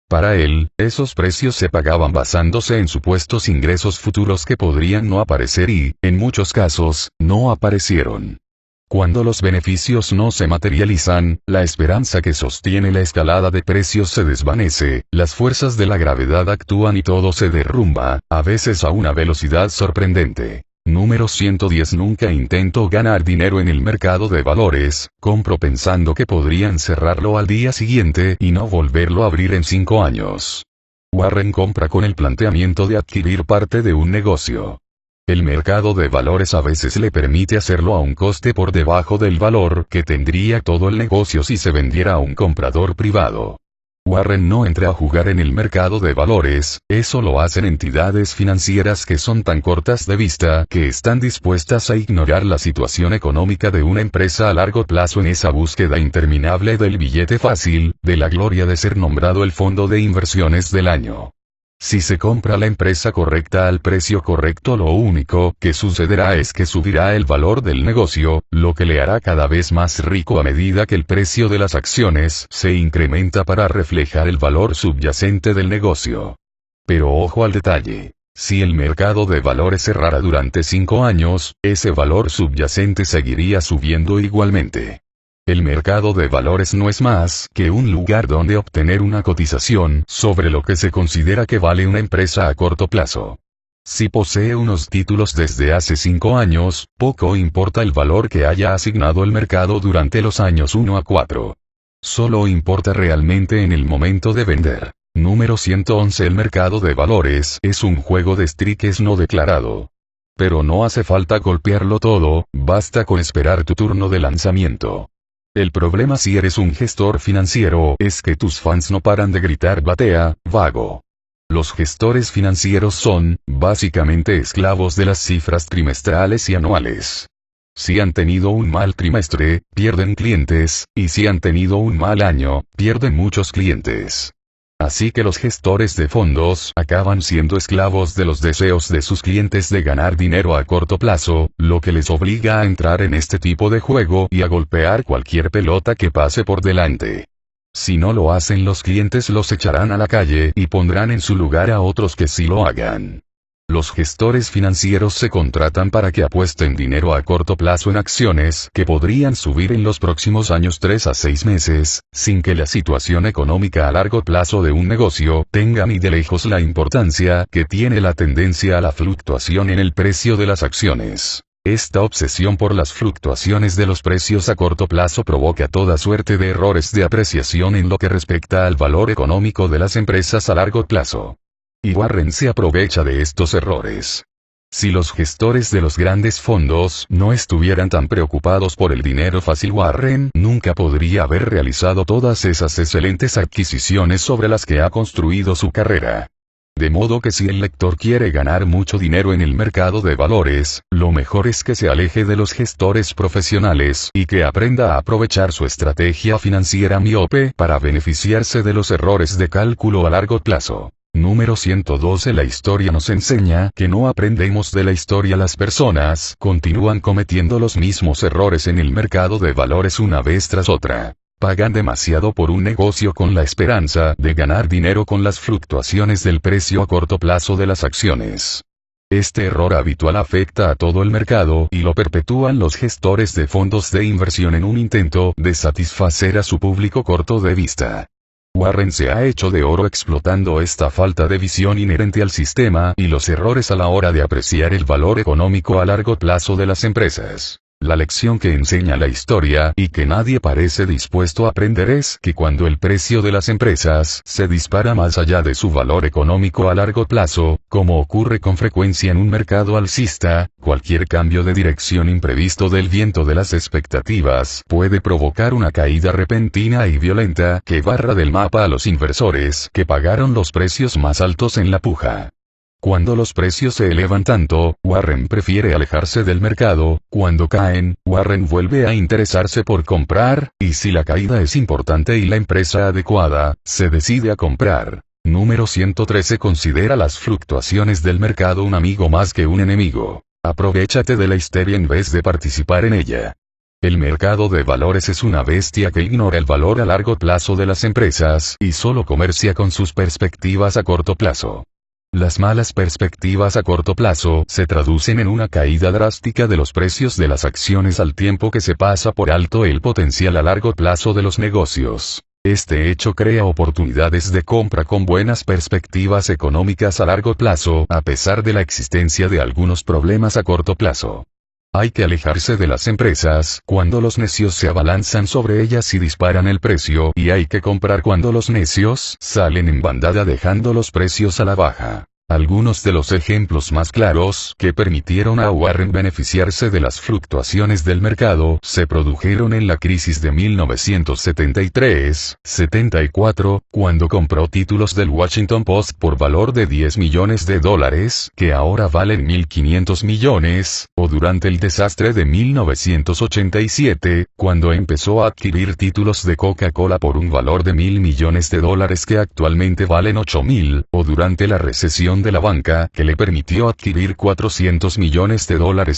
Para él, esos precios se pagaban basándose en supuestos ingresos futuros que podrían no aparecer y, en muchos casos, no aparecieron. Cuando los beneficios no se materializan, la esperanza que sostiene la escalada de precios se desvanece, las fuerzas de la gravedad actúan y todo se derrumba, a veces a una velocidad sorprendente. Número 110. Nunca intento ganar dinero en el mercado de valores, compro pensando que podrían cerrarlo al día siguiente y no volverlo a abrir en 5 años. Warren compra con el planteamiento de adquirir parte de un negocio. El mercado de valores a veces le permite hacerlo a un coste por debajo del valor que tendría todo el negocio si se vendiera a un comprador privado. Warren no entra a jugar en el mercado de valores, eso lo hacen entidades financieras que son tan cortas de vista que están dispuestas a ignorar la situación económica de una empresa a largo plazo en esa búsqueda interminable del billete fácil, de la gloria de ser nombrado el fondo de inversiones del año. Si se compra la empresa correcta al precio correcto, lo único que sucederá es que subirá el valor del negocio, lo que le hará cada vez más rico a medida que el precio de las acciones se incrementa para reflejar el valor subyacente del negocio. Pero ojo al detalle. Si el mercado de valores cerrara durante 5 años, ese valor subyacente seguiría subiendo igualmente. El mercado de valores no es más que un lugar donde obtener una cotización sobre lo que se considera que vale una empresa a corto plazo. Si posee unos títulos desde hace 5 años, poco importa el valor que haya asignado el mercado durante los años 1 a 4. Solo importa realmente en el momento de vender. Número 111. El mercado de valores es un juego de strikes no declarado. Pero no hace falta golpearlo todo, basta con esperar tu turno de lanzamiento. El problema si eres un gestor financiero es que tus fans no paran de gritar batea, vago. Los gestores financieros son, básicamente, esclavos de las cifras trimestrales y anuales. Si han tenido un mal trimestre, pierden clientes, y si han tenido un mal año, pierden muchos clientes. Así que los gestores de fondos acaban siendo esclavos de los deseos de sus clientes de ganar dinero a corto plazo, lo que les obliga a entrar en este tipo de juego y a golpear cualquier pelota que pase por delante. Si no lo hacen, los clientes los echarán a la calle y pondrán en su lugar a otros que sí lo hagan. Los gestores financieros se contratan para que apuesten dinero a corto plazo en acciones que podrían subir en los próximos años 3 a 6 meses, sin que la situación económica a largo plazo de un negocio tenga ni de lejos la importancia que tiene la tendencia a la fluctuación en el precio de las acciones. Esta obsesión por las fluctuaciones de los precios a corto plazo provoca toda suerte de errores de apreciación en lo que respecta al valor económico de las empresas a largo plazo. Y Warren se aprovecha de estos errores. Si los gestores de los grandes fondos no estuvieran tan preocupados por el dinero fácil, Warren nunca podría haber realizado todas esas excelentes adquisiciones sobre las que ha construido su carrera. De modo que si el lector quiere ganar mucho dinero en el mercado de valores, lo mejor es que se aleje de los gestores profesionales y que aprenda a aprovechar su estrategia financiera miope para beneficiarse de los errores de cálculo a largo plazo. Número 112. La historia nos enseña que no aprendemos de la historia. Las personas continúan cometiendo los mismos errores en el mercado de valores una vez tras otra. Pagan demasiado por un negocio con la esperanza de ganar dinero con las fluctuaciones del precio a corto plazo de las acciones. Este error habitual afecta a todo el mercado y lo perpetúan los gestores de fondos de inversión en un intento de satisfacer a su público corto de vista. Warren se ha hecho de oro explotando esta falta de visión inherente al sistema y los errores a la hora de apreciar el valor económico a largo plazo de las empresas. La lección que enseña la historia y que nadie parece dispuesto a aprender es que cuando el precio de las empresas se dispara más allá de su valor económico a largo plazo, como ocurre con frecuencia en un mercado alcista, cualquier cambio de dirección imprevisto del viento de las expectativas puede provocar una caída repentina y violenta que barra del mapa a los inversores que pagaron los precios más altos en la puja. Cuando los precios se elevan tanto, Warren prefiere alejarse del mercado; cuando caen, Warren vuelve a interesarse por comprar, y si la caída es importante y la empresa adecuada, se decide a comprar. Número 113. Considera las fluctuaciones del mercado un amigo más que un enemigo. Aprovéchate de la histeria en vez de participar en ella. El mercado de valores es una bestia que ignora el valor a largo plazo de las empresas y solo comercia con sus perspectivas a corto plazo. Las malas perspectivas a corto plazo se traducen en una caída drástica de los precios de las acciones al tiempo que se pasa por alto el potencial a largo plazo de los negocios. Este hecho crea oportunidades de compra con buenas perspectivas económicas a largo plazo, a pesar de la existencia de algunos problemas a corto plazo. Hay que alejarse de las empresas cuando los necios se abalanzan sobre ellas y disparan el precio, y hay que comprar cuando los necios salen en bandada dejando los precios a la baja. Algunos de los ejemplos más claros que permitieron a Warren beneficiarse de las fluctuaciones del mercado se produjeron en la crisis de 1973-74, cuando compró títulos del Washington Post por valor de $10 millones, que ahora valen 1.500 millones, o durante el desastre de 1987, cuando empezó a adquirir títulos de Coca-Cola por un valor de $1.000 millones que actualmente valen 8.000, o durante la recesión de la banca que le permitió adquirir $400 millones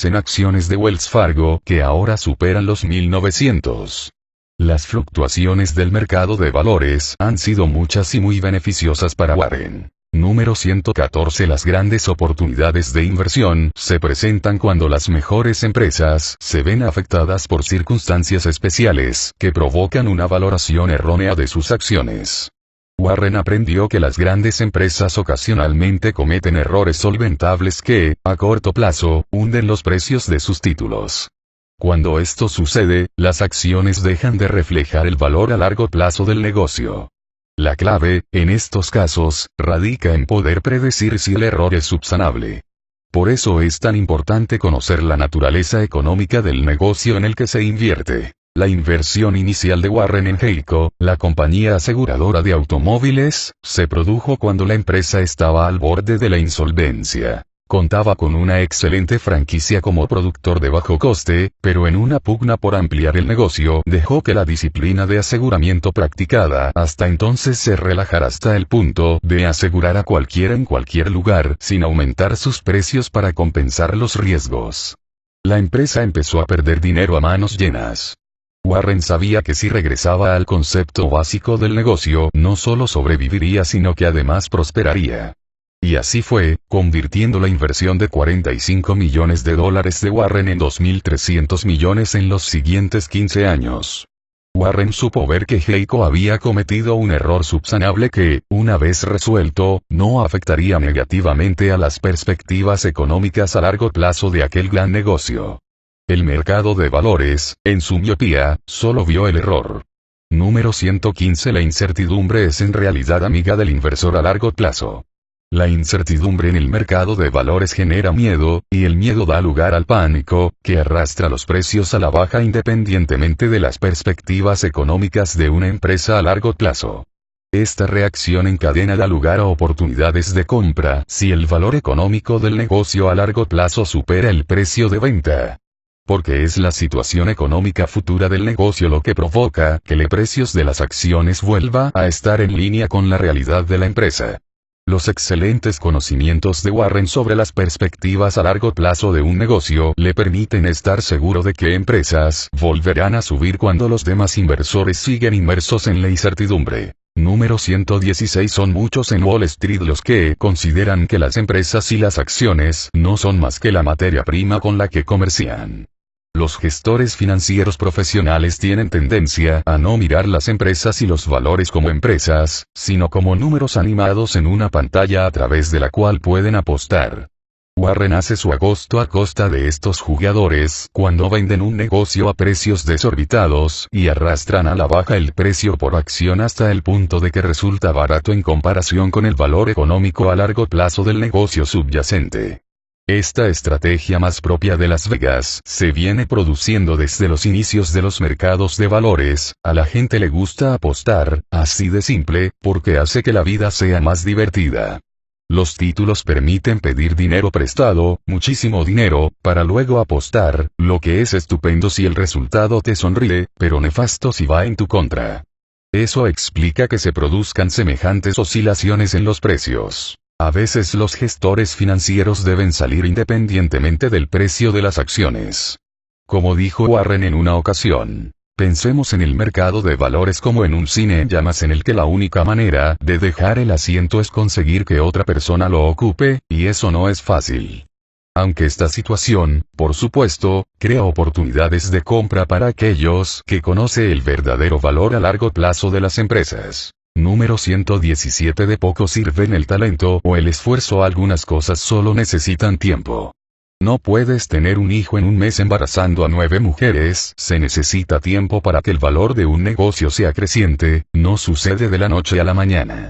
en acciones de Wells Fargo que ahora superan los 1.900. Las fluctuaciones del mercado de valores han sido muchas y muy beneficiosas para Warren. Número 114. Las grandes oportunidades de inversión se presentan cuando las mejores empresas se ven afectadas por circunstancias especiales que provocan una valoración errónea de sus acciones. Warren aprendió que las grandes empresas ocasionalmente cometen errores solventables que, a corto plazo, hunden los precios de sus títulos. Cuando esto sucede, las acciones dejan de reflejar el valor a largo plazo del negocio. La clave, en estos casos, radica en poder predecir si el error es subsanable. Por eso es tan importante conocer la naturaleza económica del negocio en el que se invierte. La inversión inicial de Warren en Geico, la compañía aseguradora de automóviles, se produjo cuando la empresa estaba al borde de la insolvencia. Contaba con una excelente franquicia como productor de bajo coste, pero en una pugna por ampliar el negocio dejó que la disciplina de aseguramiento practicada hasta entonces se relajara hasta el punto de asegurar a cualquiera en cualquier lugar sin aumentar sus precios para compensar los riesgos. La empresa empezó a perder dinero a manos llenas. Warren sabía que si regresaba al concepto básico del negocio no solo sobreviviría sino que además prosperaría. Y así fue, convirtiendo la inversión de $45 millones de Warren en 2.300 millones en los siguientes 15 años. Warren supo ver que Geico había cometido un error subsanable que, una vez resuelto, no afectaría negativamente a las perspectivas económicas a largo plazo de aquel gran negocio. El mercado de valores, en su miopía, solo vio el error. Número 115. La incertidumbre es en realidad amiga del inversor a largo plazo. La incertidumbre en el mercado de valores genera miedo, y el miedo da lugar al pánico, que arrastra los precios a la baja independientemente de las perspectivas económicas de una empresa a largo plazo. Esta reacción en cadena da lugar a oportunidades de compra si el valor económico del negocio a largo plazo supera el precio de venta. Porque es la situación económica futura del negocio lo que provoca que los precios de las acciones vuelva a estar en línea con la realidad de la empresa. Los excelentes conocimientos de Warren sobre las perspectivas a largo plazo de un negocio le permiten estar seguro de que empresas volverán a subir cuando los demás inversores siguen inmersos en la incertidumbre. Número 116. Son muchos en Wall Street los que consideran que las empresas y las acciones no son más que la materia prima con la que comercian. Los gestores financieros profesionales tienen tendencia a no mirar las empresas y los valores como empresas, sino como números animados en una pantalla a través de la cual pueden apostar. Warren hace su agosto a costa de estos jugadores cuando venden un negocio a precios desorbitados y arrastran a la baja el precio por acción hasta el punto de que resulta barato en comparación con el valor económico a largo plazo del negocio subyacente. Esta estrategia más propia de Las Vegas se viene produciendo desde los inicios de los mercados de valores. A la gente le gusta apostar, así de simple, porque hace que la vida sea más divertida. Los títulos permiten pedir dinero prestado, muchísimo dinero, para luego apostar, lo que es estupendo si el resultado te sonríe, pero nefasto si va en tu contra. Eso explica que se produzcan semejantes oscilaciones en los precios. A veces los gestores financieros deben salir independientemente del precio de las acciones. Como dijo Warren en una ocasión, pensemos en el mercado de valores como en un cine en llamas en el que la única manera de dejar el asiento es conseguir que otra persona lo ocupe, y eso no es fácil. Aunque esta situación, por supuesto, crea oportunidades de compra para aquellos que conocen el verdadero valor a largo plazo de las empresas. Número 117. De poco sirven el talento o el esfuerzo. Algunas cosas solo necesitan tiempo. No puedes tener un hijo en un mes embarazando a 9 mujeres, se necesita tiempo para que el valor de un negocio sea creciente, no sucede de la noche a la mañana.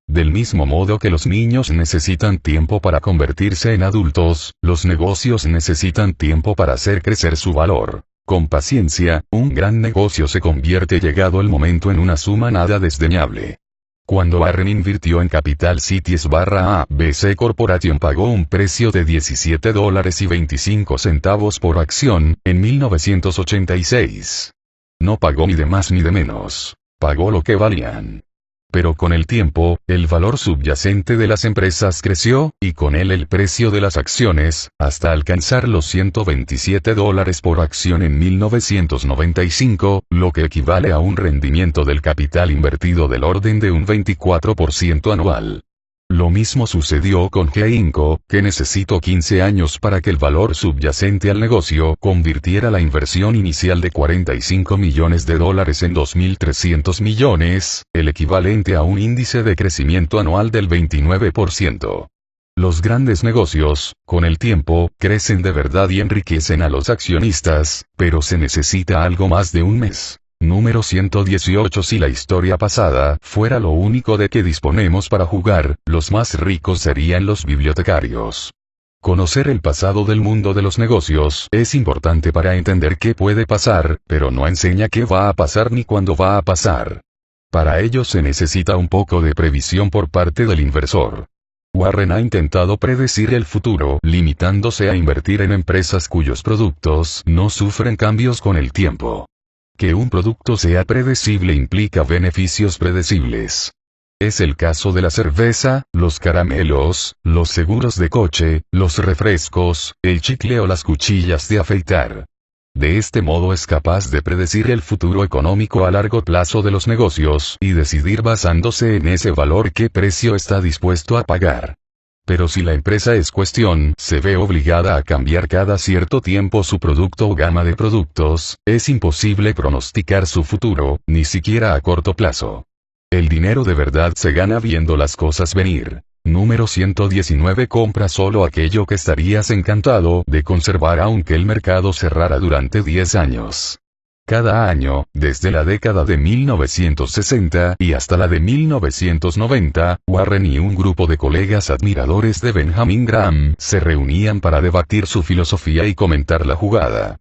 Del mismo modo que los niños necesitan tiempo para convertirse en adultos, los negocios necesitan tiempo para hacer crecer su valor. Con paciencia, un gran negocio se convierte llegado el momento en una suma nada desdeñable. Cuando Warren invirtió en Capital Cities/ABC Corporation pagó un precio de $17.25 por acción, en 1986. No pagó ni de más ni de menos. Pagó lo que valían. Pero con el tiempo, el valor subyacente de las empresas creció, y con él el precio de las acciones, hasta alcanzar los $127 por acción en 1995, lo que equivale a un rendimiento del capital invertido del orden de un 24% anual. Lo mismo sucedió con GE, que necesitó 15 años para que el valor subyacente al negocio convirtiera la inversión inicial de $45 millones en 2.300 millones, el equivalente a un índice de crecimiento anual del 29%. Los grandes negocios, con el tiempo, crecen de verdad y enriquecen a los accionistas, pero se necesita algo más de un mes. Número 118. Si la historia pasada fuera lo único de que disponemos para jugar, los más ricos serían los bibliotecarios. Conocer el pasado del mundo de los negocios es importante para entender qué puede pasar, pero no enseña qué va a pasar ni cuándo va a pasar. Para ello se necesita un poco de previsión por parte del inversor. Warren ha intentado predecir el futuro, limitándose a invertir en empresas cuyos productos no sufren cambios con el tiempo. Que un producto sea predecible implica beneficios predecibles. Es el caso de la cerveza, los caramelos, los seguros de coche, los refrescos, el chicle o las cuchillas de afeitar. De este modo es capaz de predecir el futuro económico a largo plazo de los negocios y decidir basándose en ese valor qué precio está dispuesto a pagar. Pero si la empresa en cuestión se ve obligada a cambiar cada cierto tiempo su producto o gama de productos, es imposible pronosticar su futuro, ni siquiera a corto plazo. El dinero de verdad se gana viendo las cosas venir. Número 119. Compra solo aquello que estarías encantado de conservar aunque el mercado cerrara durante 10 años. Cada año, desde la década de 1960 y hasta la de 1990, Warren y un grupo de colegas admiradores de Benjamin Graham se reunían para debatir su filosofía y comentar la jugada.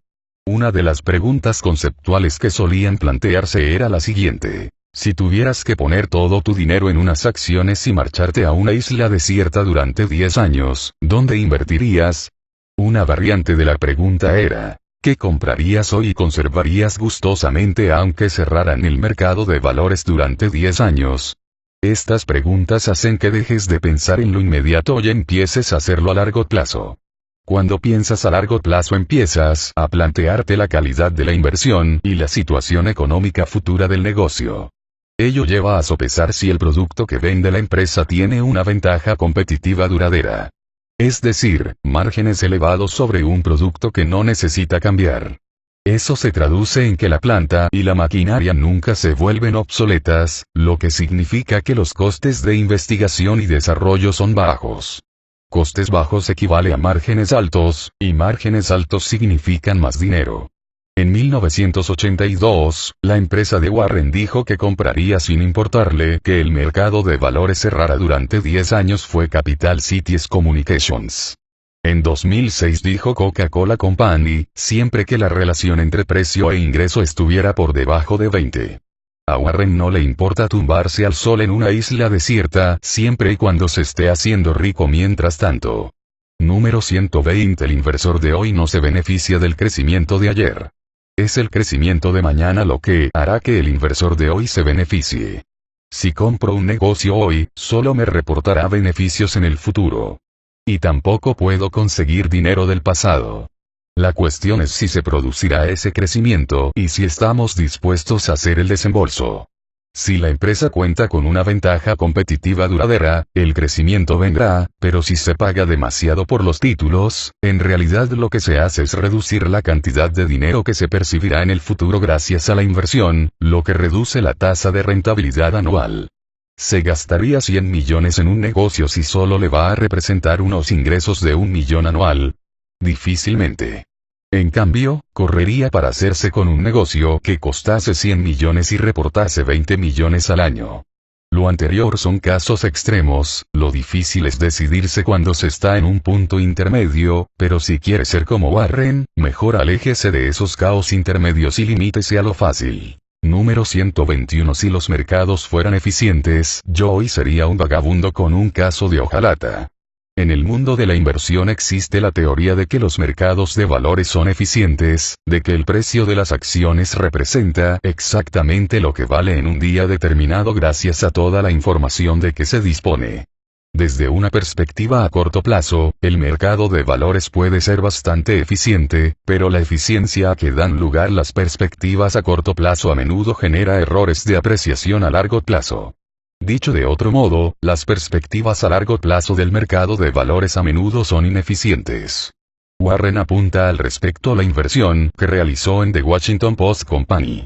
Una de las preguntas conceptuales que solían plantearse era la siguiente: si tuvieras que poner todo tu dinero en unas acciones y marcharte a una isla desierta durante 10 años, ¿dónde invertirías? Una variante de la pregunta era: ¿qué comprarías hoy y conservarías gustosamente aunque cerraran el mercado de valores durante 10 años? Estas preguntas hacen que dejes de pensar en lo inmediato y empieces a hacerlo a largo plazo. Cuando piensas a largo plazo empiezas a plantearte la calidad de la inversión y la situación económica futura del negocio. Ello lleva a sopesar si el producto que vende la empresa tiene una ventaja competitiva duradera. Es decir, márgenes elevados sobre un producto que no necesita cambiar. Eso se traduce en que la planta y la maquinaria nunca se vuelven obsoletas, lo que significa que los costes de investigación y desarrollo son bajos. Costes bajos equivale a márgenes altos, y márgenes altos significan más dinero. En 1982, la empresa de Warren dijo que compraría sin importarle que el mercado de valores cerrara durante 10 años fue Capital Cities Communications. En 2006 dijo Coca-Cola Company, siempre que la relación entre precio e ingreso estuviera por debajo de 20. A Warren no le importa tumbarse al sol en una isla desierta, siempre y cuando se esté haciendo rico mientras tanto. Número 120. El inversor de hoy no se beneficia del crecimiento de ayer. Es el crecimiento de mañana lo que hará que el inversor de hoy se beneficie. Si compro un negocio hoy, solo me reportará beneficios en el futuro. Y tampoco puedo conseguir dinero del pasado. La cuestión es si se producirá ese crecimiento y si estamos dispuestos a hacer el desembolso. Si la empresa cuenta con una ventaja competitiva duradera, el crecimiento vendrá, pero si se paga demasiado por los títulos, en realidad lo que se hace es reducir la cantidad de dinero que se percibirá en el futuro gracias a la inversión, lo que reduce la tasa de rentabilidad anual. ¿Se gastaría 100 millones en un negocio si solo le va a representar unos ingresos de 1 millón anual? Difícilmente. En cambio, correría para hacerse con un negocio que costase 100 millones y reportase 20 millones al año. Lo anterior son casos extremos, lo difícil es decidirse cuando se está en un punto intermedio, pero si quiere ser como Warren, mejor aléjese de esos caos intermedios y limítese a lo fácil. Número 121. Si los mercados fueran eficientes, yo hoy sería un vagabundo con un caso de hojalata. En el mundo de la inversión existe la teoría de que los mercados de valores son eficientes, de que el precio de las acciones representa exactamente lo que vale en un día determinado gracias a toda la información de que se dispone. Desde una perspectiva a corto plazo, el mercado de valores puede ser bastante eficiente, pero la eficiencia a que dan lugar las perspectivas a corto plazo a menudo genera errores de apreciación a largo plazo. Dicho de otro modo, las perspectivas a largo plazo del mercado de valores a menudo son ineficientes. Warren apunta al respecto a la inversión que realizó en The Washington Post Company.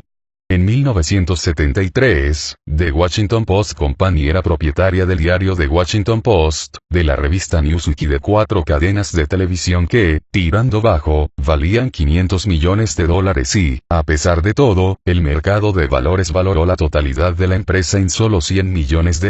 En 1973, The Washington Post Company era propietaria del diario The Washington Post, de la revista Newsweek y de 4 cadenas de televisión que, tirando bajo, valían $500 millones y, a pesar de todo, el mercado de valores valoró la totalidad de la empresa en solo $100 millones.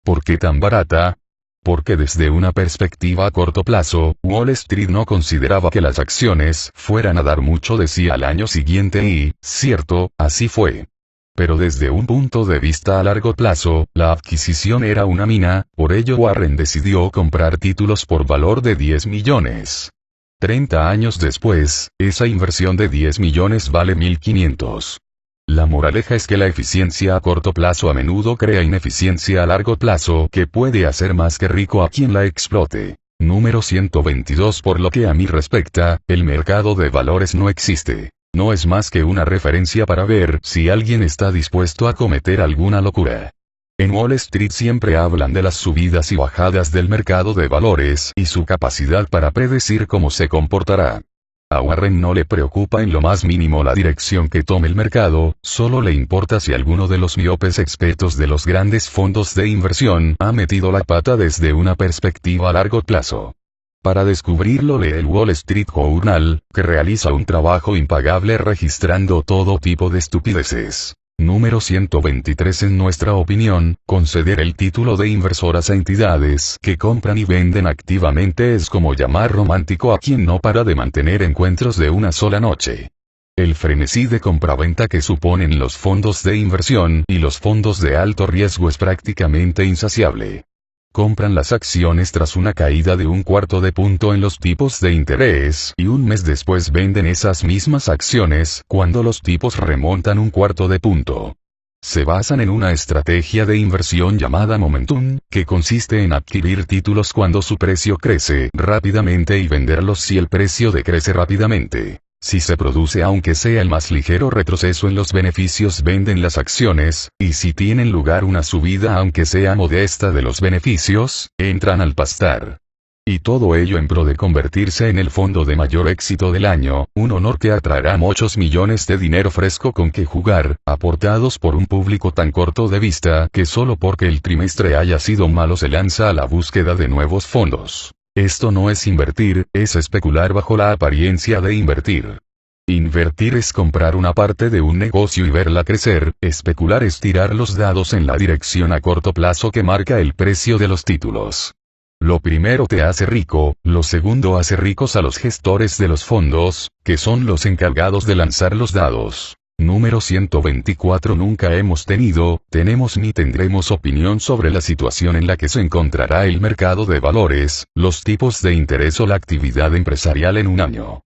¿Por qué tan barata? Porque desde una perspectiva a corto plazo, Wall Street no consideraba que las acciones fueran a dar mucho de sí al año siguiente y, cierto, así fue. Pero desde un punto de vista a largo plazo, la adquisición era una mina, por ello Warren decidió comprar títulos por valor de 10 millones. 30 años después, esa inversión de 10 millones vale 1.500. La moraleja es que la eficiencia a corto plazo a menudo crea ineficiencia a largo plazo que puede hacer más que rico a quien la explote. Número 122. Por lo que a mí respecta, el mercado de valores no existe. No es más que una referencia para ver si alguien está dispuesto a cometer alguna locura. En Wall Street siempre hablan de las subidas y bajadas del mercado de valores y su capacidad para predecir cómo se comportará. A Warren no le preocupa en lo más mínimo la dirección que tome el mercado, solo le importa si alguno de los miopes expertos de los grandes fondos de inversión ha metido la pata desde una perspectiva a largo plazo. Para descubrirlo lee el Wall Street Journal, que realiza un trabajo impagable registrando todo tipo de estupideces. Número 123. En nuestra opinión, conceder el título de inversoras a entidades que compran y venden activamente es como llamar romántico a quien no para de mantener encuentros de una sola noche. El frenesí de compraventa que suponen los fondos de inversión y los fondos de alto riesgo es prácticamente insaciable. Compran las acciones tras una caída de 1/4 punto en los tipos de interés y un mes después venden esas mismas acciones cuando los tipos remontan 1/4 punto. Se basan en una estrategia de inversión llamada momentum, que consiste en adquirir títulos cuando su precio crece rápidamente y venderlos si el precio decrece rápidamente. Si se produce aunque sea el más ligero retroceso en los beneficios venden las acciones, y si tienen lugar una subida aunque sea modesta de los beneficios, entran al pastar. Y todo ello en pro de convertirse en el fondo de mayor éxito del año, un honor que atraerá muchos millones de dinero fresco con que jugar, aportados por un público tan corto de vista que solo porque el trimestre haya sido malo se lanza a la búsqueda de nuevos fondos. Esto no es invertir, es especular bajo la apariencia de invertir. Invertir es comprar una parte de un negocio y verla crecer, especular es tirar los dados en la dirección a corto plazo que marca el precio de los títulos. Lo primero te hace rico, lo segundo hace ricos a los gestores de los fondos, que son los encargados de lanzar los dados. Número 124. Nunca hemos tenido, tenemos ni tendremos opinión sobre la situación en la que se encontrará el mercado de valores, los tipos de interés o la actividad empresarial en un año.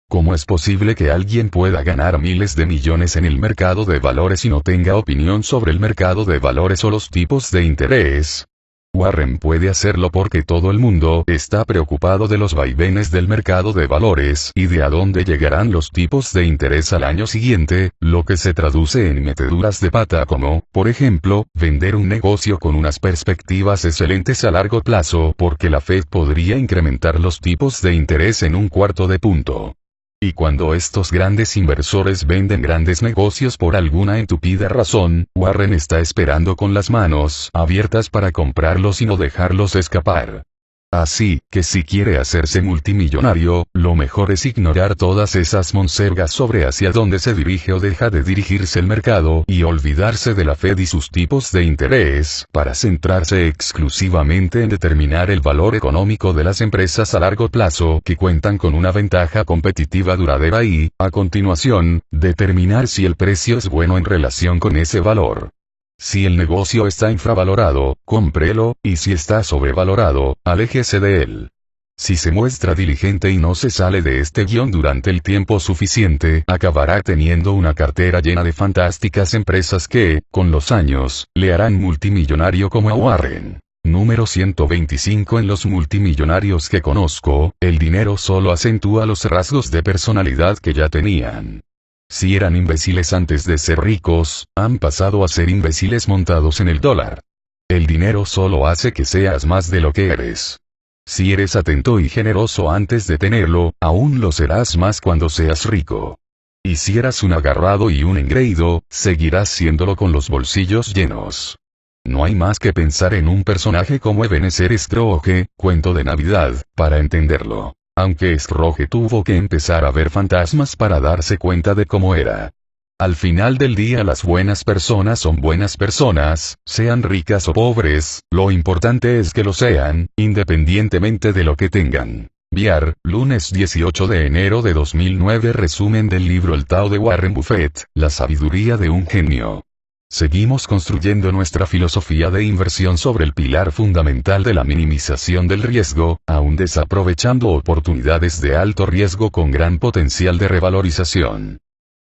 ¿Cómo es posible que alguien pueda ganar miles de millones en el mercado de valores y no tenga opinión sobre el mercado de valores o los tipos de interés? Warren puede hacerlo porque todo el mundo está preocupado de los vaivenes del mercado de valores y de a dónde llegarán los tipos de interés al año siguiente, lo que se traduce en meteduras de pata como, por ejemplo, vender un negocio con unas perspectivas excelentes a largo plazo porque la Fed podría incrementar los tipos de interés en 1/4 de punto. Y cuando estos grandes inversores venden grandes negocios por alguna estúpida razón, Warren está esperando con las manos abiertas para comprarlos y no dejarlos escapar. Así, que si quiere hacerse multimillonario, lo mejor es ignorar todas esas monsergas sobre hacia dónde se dirige o deja de dirigirse el mercado y olvidarse de la Fed y sus tipos de interés, para centrarse exclusivamente en determinar el valor económico de las empresas a largo plazo que cuentan con una ventaja competitiva duradera y, a continuación, determinar si el precio es bueno en relación con ese valor. Si el negocio está infravalorado, cómprelo, y si está sobrevalorado, aléjese de él. Si se muestra diligente y no se sale de este guión durante el tiempo suficiente, acabará teniendo una cartera llena de fantásticas empresas que, con los años, le harán multimillonario como a Warren. Número 125. En los multimillonarios que conozco, el dinero solo acentúa los rasgos de personalidad que ya tenían. Si eran imbéciles antes de ser ricos, han pasado a ser imbéciles montados en el dólar. El dinero solo hace que seas más de lo que eres. Si eres atento y generoso antes de tenerlo, aún lo serás más cuando seas rico. Y si eras un agarrado y un engreído, seguirás siéndolo con los bolsillos llenos. No hay más que pensar en un personaje como Ebenezer Scrooge, cuento de Navidad, para entenderlo. Aunque Scrooge tuvo que empezar a ver fantasmas para darse cuenta de cómo era. Al final del día las buenas personas son buenas personas, sean ricas o pobres, lo importante es que lo sean, independientemente de lo que tengan. Viar, lunes 18 de enero de 2009. Resumen del libro El Tao de Warren Buffett, la sabiduría de un genio. Seguimos construyendo nuestra filosofía de inversión sobre el pilar fundamental de la minimización del riesgo, aún desaprovechando oportunidades de alto riesgo con gran potencial de revalorización.